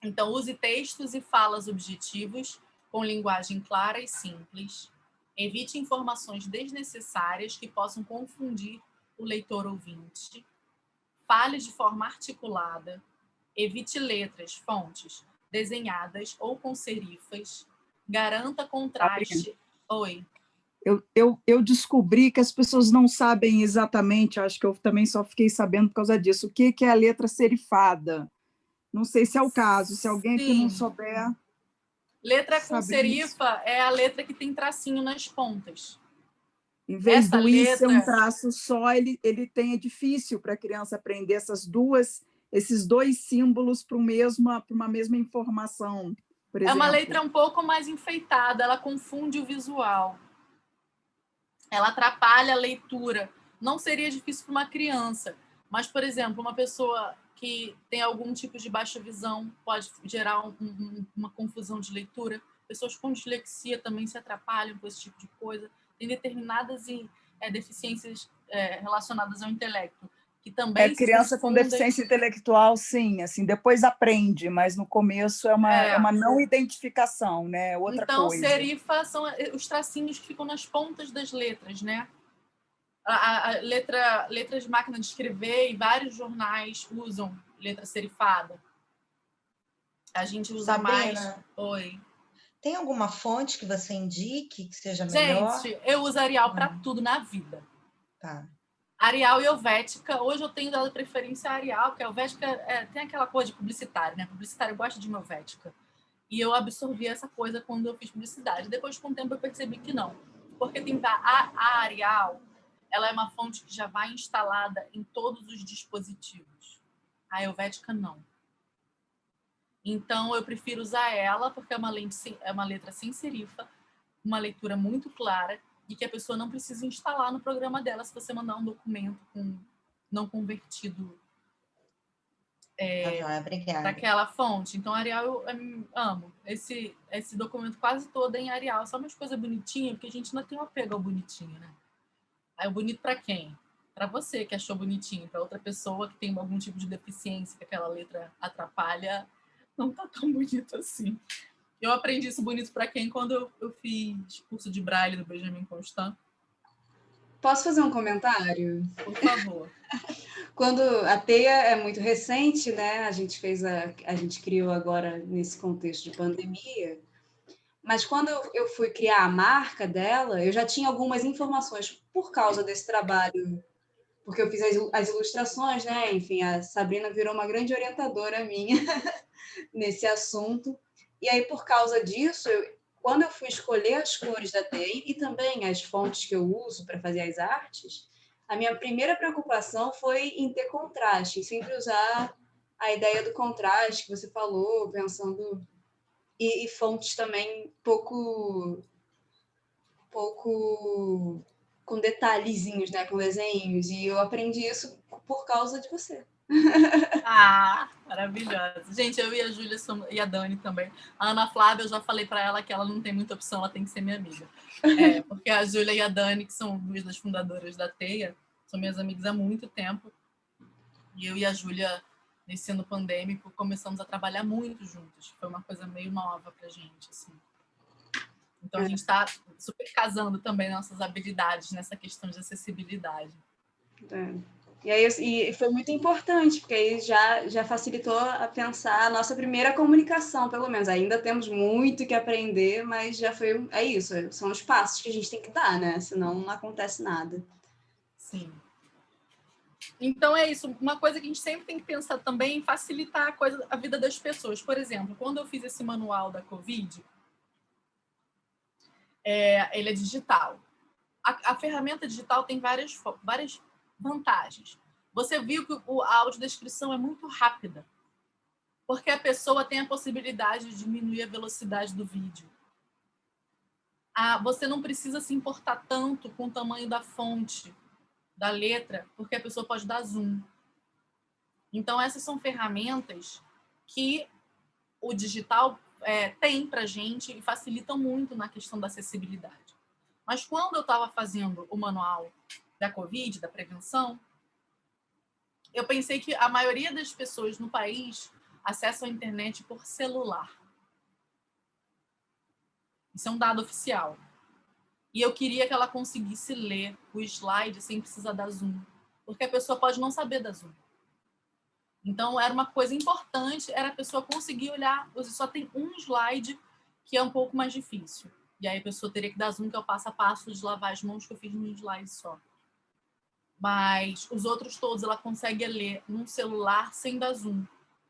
Então, use textos e falas objetivos com linguagem clara e simples. Evite informações desnecessárias que possam confundir o leitor ouvinte. Fale de forma articulada. Evite letras, fontes desenhadas ou com serifas. Garanta contraste. Oi. Eu descobri que as pessoas não sabem exatamente, acho que eu também só fiquei sabendo por causa disso, o que é a letra serifada. Não sei se é o caso, se alguém que não souber... Letra com serifa é a letra que tem tracinho nas pontas. Em vez do I ser um traço só, ele é difícil para a criança aprender esses dois símbolos para uma mesma informação, por exemplo. É uma letra um pouco mais enfeitada, ela confunde o visual. Ela atrapalha a leitura. Não seria difícil para uma criança, mas, por exemplo, uma pessoa que tem algum tipo de baixa visão pode gerar uma confusão de leitura. Pessoas com dislexia também se atrapalham com esse tipo de coisa. Tem determinadas deficiências relacionadas ao intelecto que também criança com deficiência intelectual, sim, assim, depois aprende, mas no começo é uma não identificação, né? Outra coisa. Então, serifa são os tracinhos que ficam nas pontas das letras, né? Letras de máquina de escrever e vários jornais usam letra serifada. A gente usa mais... Oi. Tem alguma fonte que você indique que seja melhor? Gente, eu uso Arial para tudo na vida. Tá. Arial e Helvética. Hoje eu tenho dado preferência a Arial, porque a Helvética tem aquela coisa de publicitário, né? Publicitário gosta de uma Helvética. E eu absorvi essa coisa quando eu fiz publicidade. Depois, com o tempo, eu percebi que não. Porque a Arial, ela é uma fonte que já vai instalada em todos os dispositivos. A Helvética, não. Então, eu prefiro usar ela, porque é uma letra sem serifa, uma leitura muito clara, e que a pessoa não precisa instalar no programa dela se você mandar um documento não convertido daquela fonte. Então, Arial eu amo. Esse documento quase todo é em Arial. Só umas coisas bonitinhas, porque a gente não tem um apego ao bonitinho, né? Aí o bonito para quem? Para você que achou bonitinho. Para outra pessoa que tem algum tipo de deficiência, que aquela letra atrapalha, não tá tão bonito assim. Eu aprendi isso bonito para quem quando eu fiz curso de Braille do Benjamin Constant. Posso fazer um comentário? Por favor. Quando a Teia é muito recente, né? A gente criou agora nesse contexto de pandemia. Mas quando eu fui criar a marca dela, eu já tinha algumas informações por causa desse trabalho, porque eu fiz as ilustrações, né? Enfim, a Sabrina virou uma grande orientadora minha nesse assunto. E aí, por causa disso, quando eu fui escolher as cores da TEI e também as fontes que eu uso para fazer as artes, a minha primeira preocupação foi em ter contraste, sempre usar a ideia do contraste que você falou, pensando... E fontes também pouco com detalhezinhos, né? Com desenhos. E eu aprendi isso por causa de você. Ah, maravilhosa. Gente, eu e a Júlia e a Dani também. A Ana Flávia, eu já falei para ela que ela não tem muita opção, ela tem que ser minha amiga. Porque a Júlia e a Dani, que são duas das fundadoras da TEIA, são minhas amigas há muito tempo. E eu e a Júlia, nesse ano pandêmico, começamos a trabalhar muito juntos. Foi uma coisa meio nova pra gente, assim. Então, a gente está super casando também nossas habilidades nessa questão de acessibilidade. E aí foi muito importante, porque aí já facilitou a pensar a nossa primeira comunicação, pelo menos. Ainda temos muito que aprender, mas já foi... É isso, são os passos que a gente tem que dar, né? Senão não acontece nada. Sim. Então, é isso. Uma coisa que a gente sempre tem que pensar também é facilitar a vida das pessoas. Por exemplo, quando eu fiz esse manual da Covid, ele é digital. A ferramenta digital tem várias vantagens. Você viu que a audiodescrição é muito rápida, porque a pessoa tem a possibilidade de diminuir a velocidade do vídeo. Você não precisa se importar tanto com o tamanho da fonte, da letra, porque a pessoa pode dar zoom. Então, essas são ferramentas que o digital tem para a gente e facilitam muito na questão da acessibilidade. Mas quando eu estava fazendo o manual da Covid, da prevenção, eu pensei que a maioria das pessoas no país acessam a internet por celular. Isso é um dado oficial. E eu queria que ela conseguisse ler o slide sem precisar dar zoom, porque a pessoa pode não saber dar zoom. Então, era uma coisa importante, era a pessoa conseguir olhar, você só tem um slide que é um pouco mais difícil. E aí a pessoa teria que dar zoom, que é o passo a passo de lavar as mãos, que eu fiz num slide só. Mas os outros todos ela consegue ler num celular sem dar zoom.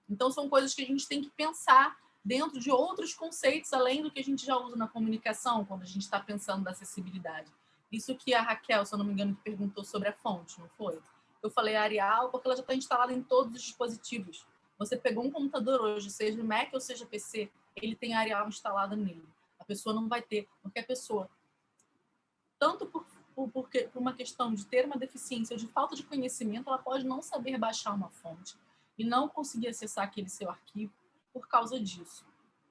Então, são coisas que a gente tem que pensar dentro de outros conceitos, além do que a gente já usa na comunicação, quando a gente está pensando da acessibilidade. Isso que a Raquel, se eu não me engano, perguntou sobre a fonte, não foi? Eu falei Arial porque ela já está instalada em todos os dispositivos. Você pegou um computador hoje, seja Mac ou seja PC, ele tem Arial instalado nele. A pessoa não vai ter, porque a pessoa, tanto por uma questão de ter uma deficiência ou de falta de conhecimento, ela pode não saber baixar uma fonte e não conseguir acessar aquele seu arquivo por causa disso.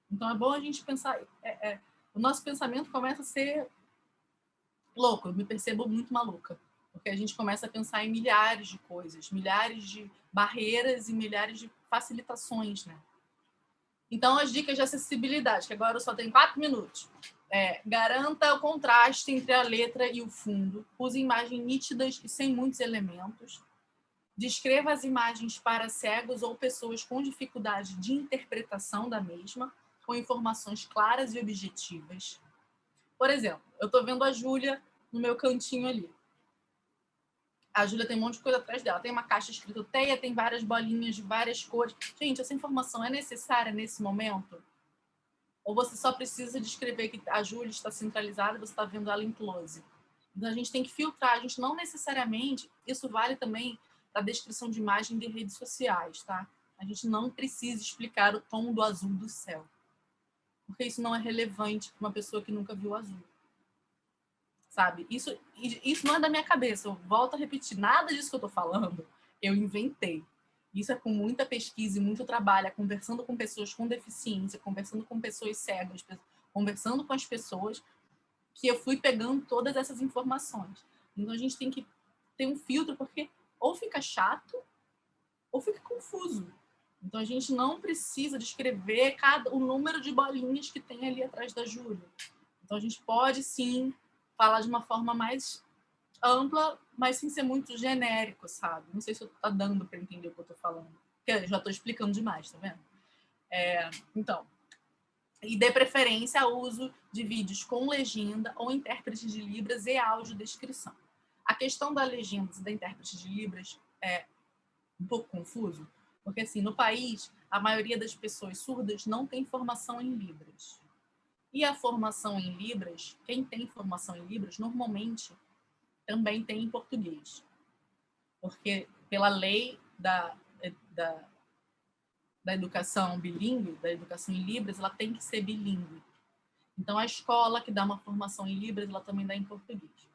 Então, é bom a gente pensar... o nosso pensamento começa a ser louco. Eu me percebo muito maluca, porque a gente começa a pensar em milhares de coisas, milhares de barreiras e milhares de facilitações, né? Então, as dicas de acessibilidade, que agora eu só tenho 4 minutos. Garanta o contraste entre a letra e o fundo. Use imagens nítidas e sem muitos elementos. Descreva as imagens para cegos ou pessoas com dificuldade de interpretação da mesma, com informações claras e objetivas. Por exemplo, eu estou vendo a Júlia no meu cantinho ali. A Júlia tem um monte de coisa atrás dela. Tem uma caixa escrito TEIA, tem várias bolinhas de várias cores. Gente, essa informação é necessária nesse momento? Ou você só precisa descrever que a Júlia está centralizada e você está vendo ela em close? Então, a gente tem que filtrar. A gente não necessariamente... Isso vale também para a descrição de imagem de redes sociais, tá? A gente não precisa explicar o tom do azul do céu. Porque isso não é relevante para uma pessoa que nunca viu azul. Sabe? Isso não é da minha cabeça. Eu volto a repetir. Nada disso que eu estou falando, eu inventei. Isso é com muita pesquisa e muito trabalho, conversando com pessoas com deficiência, conversando com pessoas cegas, conversando com as pessoas, que eu fui pegando todas essas informações. Então, a gente tem que ter um filtro, porque ou fica chato, ou fica confuso. Então, a gente não precisa descrever o número de bolinhas que tem ali atrás da Júlia. Então, a gente pode, sim, falar de uma forma mais ampla, mas sem ser muito genérico, sabe? Não sei se tá dando para entender o que eu tô falando. Porque eu já tô explicando demais, tá vendo? Então, e dê preferência ao uso de vídeos com legenda ou intérprete de Libras e audiodescrição. A questão da legenda e da intérprete de Libras é um pouco confuso, Porque, assim, no país, a maioria das pessoas surdas não tem formação em Libras. E a formação em Libras, quem tem formação em Libras, normalmente também tem em português. Porque, pela lei da educação bilíngue, da educação em Libras, ela tem que ser bilíngue. Então, a escola que dá uma formação em Libras, ela também dá em português.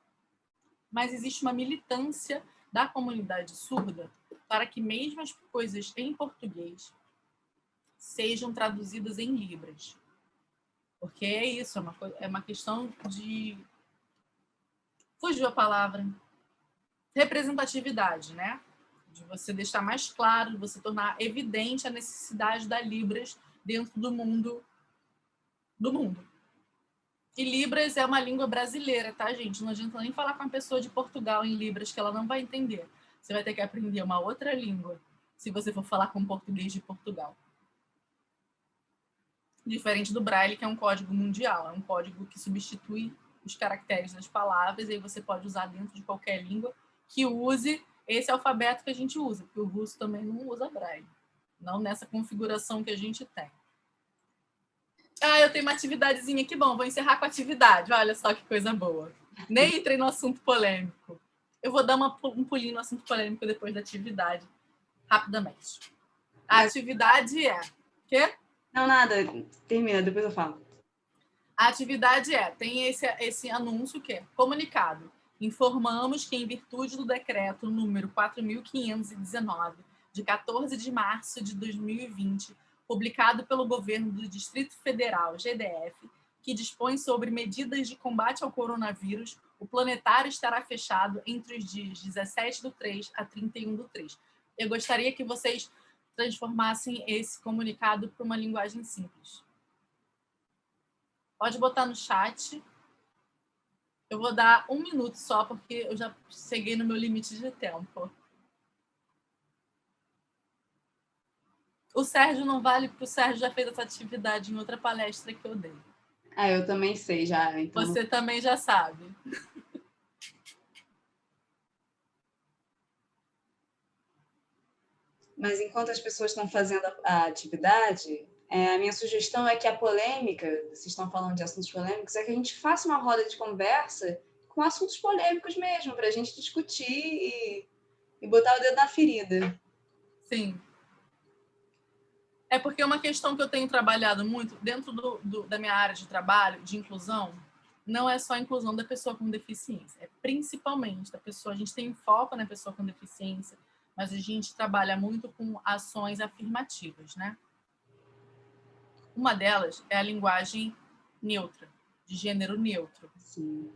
Mas existe uma militância da comunidade surda para que mesmo as coisas em português sejam traduzidas em Libras. Porque é isso, é uma questão de... Fugiu a palavra. Representatividade, né? De você deixar mais claro, de você tornar evidente a necessidade da Libras dentro do mundo. E Libras é uma língua brasileira, tá, gente? Não adianta nem falar com uma pessoa de Portugal em Libras, que ela não vai entender. Você vai ter que aprender uma outra língua se você for falar com um português de Portugal. Diferente do Braille, que é um código mundial. É um código que substitui os caracteres das palavras, e aí você pode usar dentro de qualquer língua que use esse alfabeto que a gente usa, porque o russo também não usa Braille. Não nessa configuração que a gente tem. Ah, eu tenho uma atividadezinha aqui. Bom, vou encerrar com a atividade. Olha só que coisa boa. Nem entrei no assunto polêmico. Eu vou dar um pulinho no assunto polêmico depois da atividade, rapidamente. A atividade é... Quê? Não, nada. Termina, depois eu falo. A atividade tem esse anúncio que é comunicado. Informamos que, em virtude do decreto número 4.519, de 14 de março de 2020, publicado pelo Governo do Distrito Federal, GDF, que dispõe sobre medidas de combate ao coronavírus, o planetário estará fechado entre os dias 17/3 a 31/3. Eu gostaria que vocês transformassem esse comunicado para uma linguagem simples. Pode botar no chat. Eu vou dar 1 minuto só, porque eu já cheguei no meu limite de tempo. O Sérgio não vale, porque o Sérgio já fez essa atividade em outra palestra que eu dei. Ah, eu também sei já. Então Você também já sabe. Mas enquanto as pessoas estão fazendo a atividade, a minha sugestão é que a polêmica, vocês estão falando de assuntos polêmicos, é que a gente faça uma roda de conversa com assuntos polêmicos mesmo, para a gente discutir e botar o dedo na ferida. Sim. É porque é uma questão que eu tenho trabalhado muito dentro da minha área de trabalho, de inclusão, não é só a inclusão da pessoa com deficiência, é principalmente da pessoa. A gente tem foco na pessoa com deficiência, mas a gente trabalha muito com ações afirmativas, né? Uma delas é a linguagem neutra, de gênero neutro. Sim.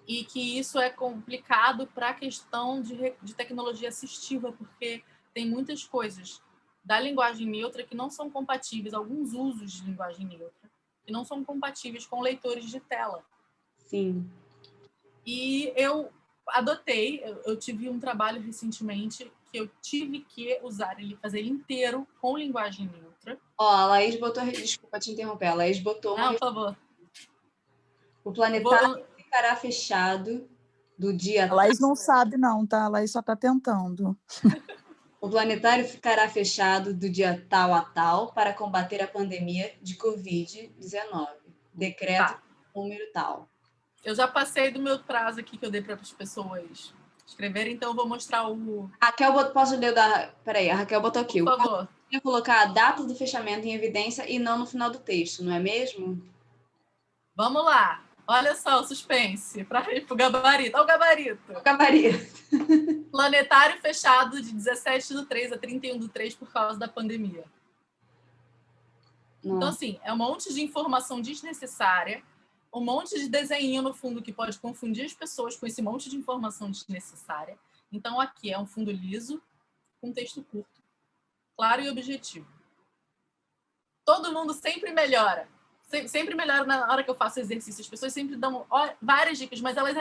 E que isso é complicado para a questão de tecnologia assistiva, porque tem muitas coisas da linguagem neutra que não são compatíveis, alguns usos de linguagem neutra, que não são compatíveis com leitores de tela. Sim. E eu adotei, eu tive um trabalho recentemente que eu tive que usar ele, fazer ele inteiro com linguagem neutra. Ó, a Laís botou... Desculpa te interromper. A Laís botou Não, por favor. O planetário ficará fechado do dia... A Laís não sabe não, tá? A Laís só está tentando. O planetário ficará fechado do dia tal a tal para combater a pandemia de Covid-19. Decreto número tal. Eu já passei do meu prazo aqui que eu dei para as pessoas escreverem, então eu vou mostrar o... Posso ler da... Peraí, a Raquel botou aqui. Por favor. Eu vou colocar a data do fechamento em evidência e não no final do texto, não é mesmo? Vamos lá. Olha só o suspense, para ir para o gabarito. Olha o gabarito. O gabarito. Planetário fechado de 17/3 a 31/3 por causa da pandemia. Não. Então, assim, é um monte de informação desnecessária, um monte de desenho no fundo que pode confundir as pessoas com esse monte de informação desnecessária. Então, aqui é um fundo liso, com texto curto, claro e objetivo. Todo mundo sempre melhora. Sempre melhora na hora que eu faço exercício. As pessoas sempre dão várias dicas, mas elas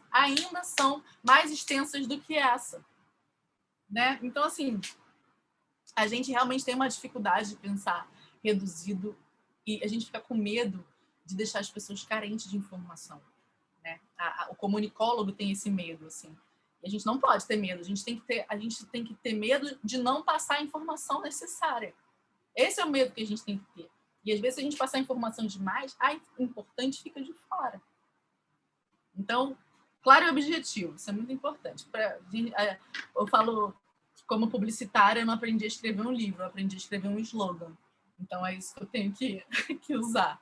ainda são mais extensas do que essa. Né? Então, assim, a gente realmente tem uma dificuldade de pensar reduzido e a gente fica com medo de deixar as pessoas carentes de informação. Né? O comunicólogo tem esse medo. Assim. E a gente não pode ter medo, a gente tem que ter medo de não passar a informação necessária. Esse é o medo que a gente tem que ter. E às vezes, se a gente passar informação demais, a importante fica de fora. Então, claro e objetivo, isso é muito importante. Eu falo, como publicitária, eu não aprendi a escrever um livro, eu aprendi a escrever um slogan. Então, é isso que eu tenho que usar.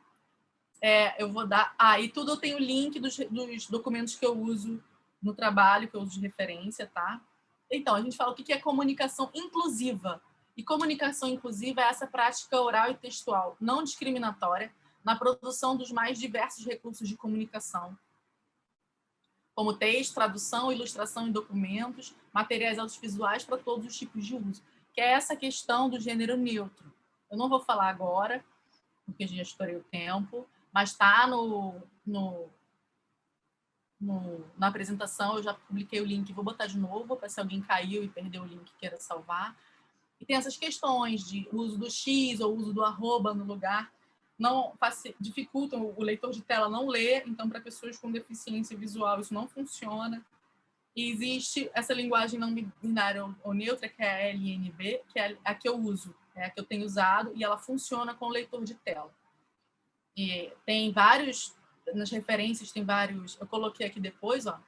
Eu vou dar... e tudo eu tenho link dos documentos que eu uso no trabalho, que eu uso de referência, tá? Então, a gente fala o que é comunicação inclusiva. E comunicação inclusiva é essa prática oral e textual, não discriminatória, na produção dos mais diversos recursos de comunicação, como texto, tradução, ilustração em documentos, materiais audiovisuais para todos os tipos de uso, que é essa questão do gênero neutro. Eu não vou falar agora, porque já estourei o tempo, mas está na apresentação, eu já publiquei o link, vou botar de novo, para se alguém caiu e perdeu o link queira salvar. E tem essas questões de uso do X ou uso do arroba no lugar, dificultam o leitor de tela não ler, então para pessoas com deficiência visual isso não funciona. E existe essa linguagem não binária ou neutra, que é a LNB, que é a que eu uso, é a que eu tenho usado, e ela funciona com o leitor de tela. E tem vários, nas referências tem vários, eu coloquei aqui depois, ó.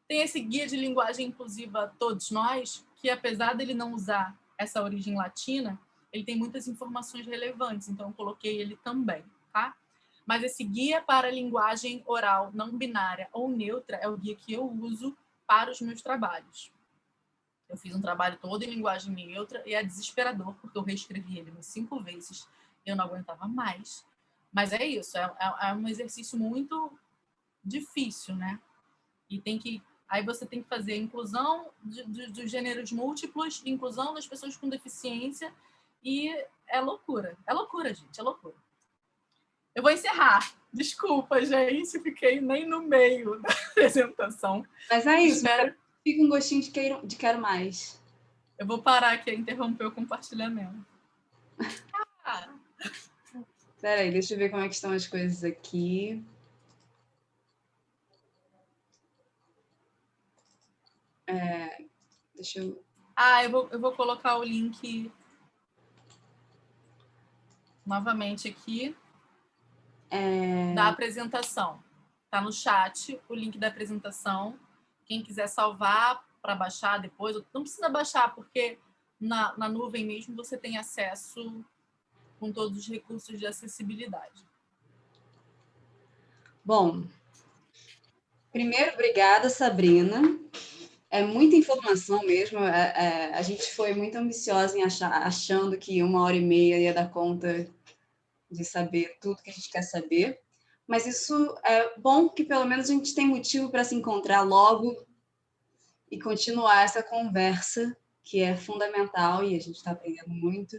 Tem esse guia de linguagem inclusiva Todos Nós, que apesar dele não usar essa origem latina, ele tem muitas informações relevantes, então eu coloquei ele também, tá? Mas esse guia para a linguagem oral não binária ou neutra é o guia que eu uso para os meus trabalhos. Eu fiz um trabalho todo em linguagem neutra e é desesperador, porque eu reescrevi ele umas 5 vezes e eu não aguentava mais. Mas é isso, é um exercício muito difícil, né? E aí você tem que fazer a inclusão dos gêneros múltiplos, inclusão das pessoas com deficiência, e é loucura, gente, é loucura. Eu vou encerrar. Desculpa, gente, fiquei nem no meio da apresentação. Mas é isso, fica um gostinho de quero mais. Eu vou parar aqui e interromper o compartilhamento. Espera aí, deixa eu ver como é que estão as coisas aqui. Deixa eu... eu vou colocar o link novamente aqui da apresentação. Tá no chat o link da apresentação. Quem quiser salvar para baixar depois, não precisa baixar, porque na nuvem mesmo você tem acesso com todos os recursos de acessibilidade. Bom, primeiro, obrigada, Sabrina. É muita informação mesmo. A gente foi muito ambiciosa em achando que 1h30 ia dar conta de saber tudo que a gente quer saber. Mas isso é bom, que pelo menos a gente tem motivo para se encontrar logo e continuar essa conversa, que é fundamental e a gente está aprendendo muito.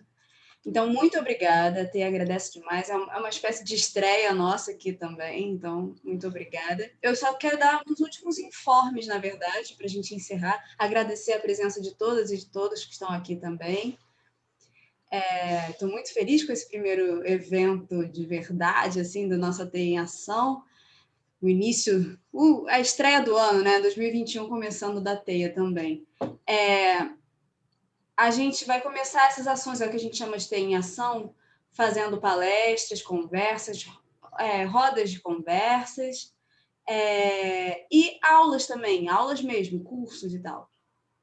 Então, muito obrigada, te agradeço demais. É uma espécie de estreia nossa aqui também, então, muito obrigada. Eu só quero dar uns últimos informes, na verdade, para a gente encerrar. Agradecer a presença de todas e de todos que estão aqui também. Estou muito feliz com esse primeiro evento de verdade, assim, do Nossa TI em Ação. O início, a estreia do ano, né? 2021, começando da TEIA também. A gente vai começar essas ações, é o que a gente chama de TI em Ação, fazendo palestras, conversas, rodas de conversas, e aulas também, aulas mesmo, cursos e tal.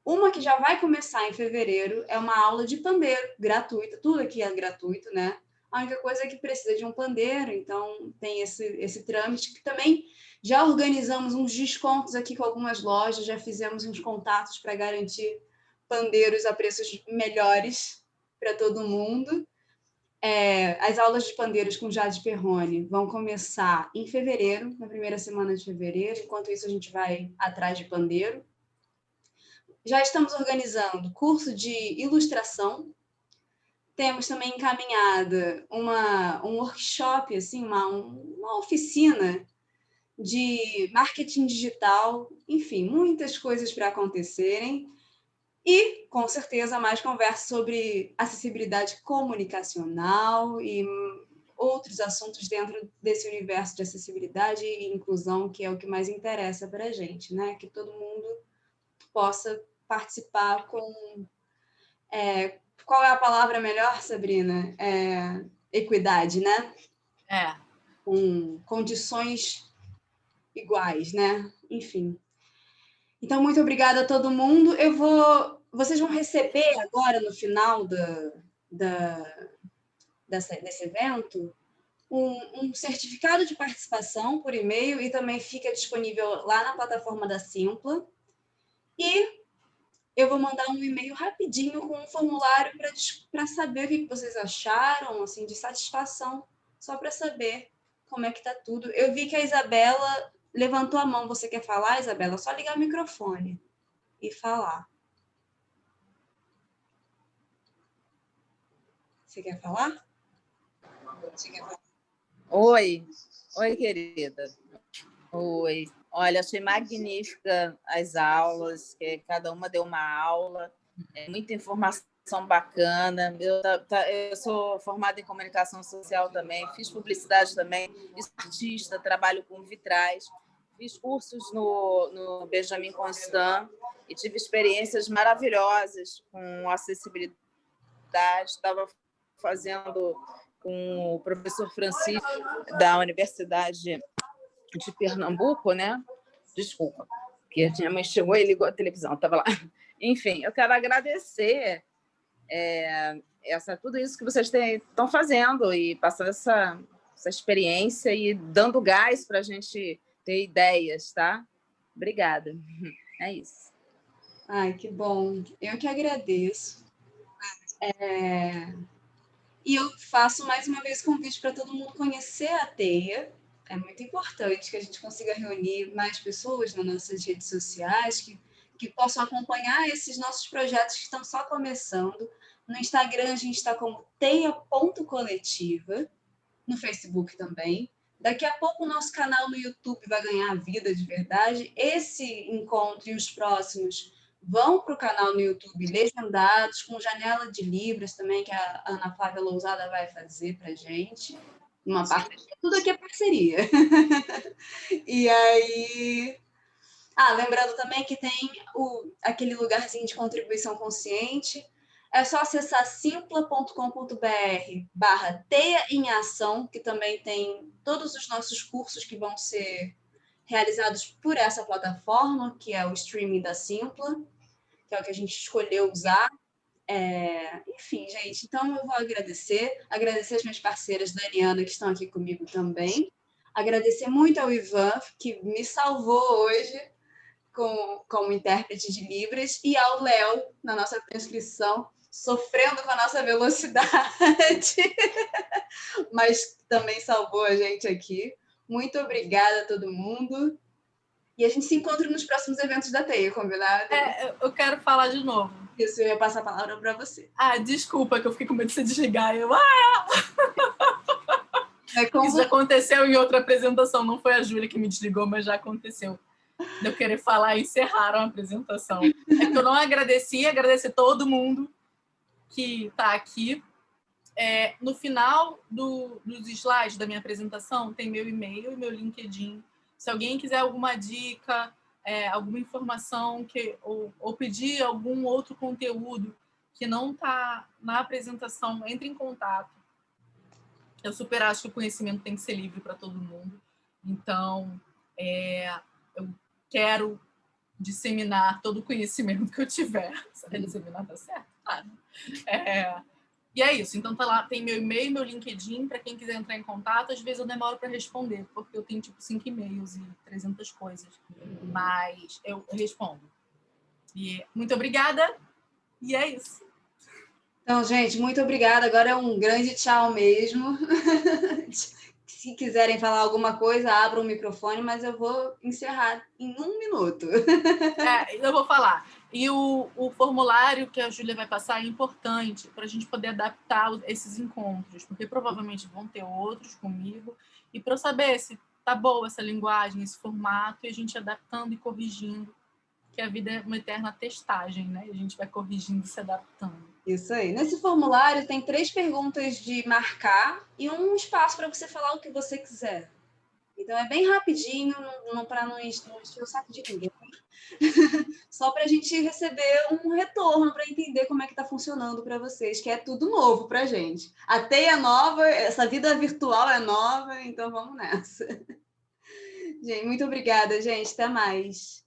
Uma que já vai começar em fevereiro é uma aula de pandeiro, gratuita, tudo aqui é gratuito, né? A única coisa é que precisa de um pandeiro, então tem esse trâmite, que também já organizamos uns descontos aqui com algumas lojas, já fizemos uns contatos para garantir pandeiros a preços melhores para todo mundo. As aulas de pandeiros com Jade Perrone vão começar em fevereiro, na primeira semana de fevereiro. Enquanto isso, a gente vai atrás de pandeiro. Já estamos organizando curso de ilustração. Temos também encaminhada um workshop, assim, uma oficina de marketing digital. Enfim, muitas coisas para acontecerem. E, com certeza, mais conversa sobre acessibilidade comunicacional e outros assuntos dentro desse universo de acessibilidade e inclusão, que é o que mais interessa para a gente, né? Que todo mundo possa participar com... qual é a palavra melhor, Sabrina? Equidade, né? Com condições iguais, né? Enfim. Então, muito obrigada a todo mundo. Vocês vão receber agora, no final desse evento, um certificado de participação por e-mail e também fica disponível lá na plataforma da Simpla. E eu vou mandar um e-mail rapidinho com um formulário para saber o que vocês acharam, assim, de satisfação, só para saber como é que está tudo. Eu vi que a Isabela levantou a mão. Você quer falar, Isabela? É só ligar o microfone e falar. Você quer falar? Oi, querida. Oi. Olha, achei magnífica as aulas, que cada uma deu uma aula, muita informação bacana. Eu sou formada em comunicação social também, fiz publicidade também, sou artista, trabalho com vitrais, fiz cursos no Benjamin Constant e tive experiências maravilhosas com acessibilidade. Estava fazendo com o professor Francisco da Universidade de Pernambuco, né? Desculpa, porque a minha mãe chegou e ligou a televisão, estava lá. Enfim, eu quero agradecer tudo isso que vocês estão fazendo e passando essa experiência e dando gás para a gente ter ideias, tá? Obrigada. É isso. Ai, que bom. Eu que agradeço. E eu faço mais uma vez convite para todo mundo conhecer a Teia. É muito importante que a gente consiga reunir mais pessoas nas nossas redes sociais, que possam acompanhar esses nossos projetos que estão só começando. No Instagram, a gente está como teia.coletiva, no Facebook também. Daqui a pouco o nosso canal no YouTube vai ganhar vida de verdade. Esse encontro e os próximos vão para o canal no YouTube legendados, com janela de Libras também, que a Ana Flávia Lousada vai fazer para a gente. Uma parte, tudo aqui é parceria. E aí... lembrando também que tem aquele lugarzinho de contribuição consciente. É só acessar simpla.com.br/teia em ação, que também tem todos os nossos cursos que vão ser realizados por essa plataforma, que é o streaming da Simpla, que é o que a gente escolheu usar. Enfim, gente, então eu vou agradecer as minhas parceiras Daniana, que estão aqui comigo também. Agradecer muito ao Ivan, que me salvou hoje como intérprete de Libras, e ao Léo, na nossa transcrição, sofrendo com a nossa velocidade, mas também salvou a gente aqui. Muito obrigada a todo mundo. E a gente se encontra nos próximos eventos da Teia, combinado? Eu quero falar de novo. Isso, eu ia passar a palavra para você. Desculpa, que eu fiquei com medo de você desligar. Isso já aconteceu em outra apresentação. Não foi a Júlia que me desligou, mas já aconteceu. De eu querer falar e encerraram a apresentação. É que eu não agradeci, agradecer todo mundo que está aqui. No final dos slides da minha apresentação tem meu e-mail e meu LinkedIn. Se alguém quiser alguma dica, alguma informação ou pedir algum outro conteúdo que não está na apresentação, entre em contato. Eu super acho que o conhecimento tem que ser livre para todo mundo. Então, eu quero disseminar todo o conhecimento que eu tiver. Disseminar tá certo? E é isso. Então, tá lá, tem meu e-mail, meu LinkedIn, para quem quiser entrar em contato. Às vezes eu demoro para responder, porque eu tenho, 5 e-mails e 300 coisas. Mas eu respondo. E muito obrigada. E é isso. Então, gente, muito obrigada. Agora é um grande tchau mesmo. Se quiserem falar alguma coisa, abram o microfone, mas eu vou encerrar em 1 minuto. Eu vou falar. E o formulário que a Júlia vai passar é importante para a gente poder adaptar esses encontros, porque provavelmente vão ter outros comigo, e para eu saber se tá boa essa linguagem, esse formato, e a gente adaptando e corrigindo, que a vida é uma eterna testagem, né? A gente vai corrigindo e se adaptando. Isso aí. Nesse formulário tem 3 perguntas de marcar e um espaço para você falar o que você quiser. Então, é bem rapidinho, para não encher o saco de ninguém. Só para a gente receber um retorno, para entender como é que está funcionando para vocês, que é tudo novo para a gente. A TEI é nova, essa vida virtual é nova, então vamos nessa. Gente, muito obrigada, gente. Até mais.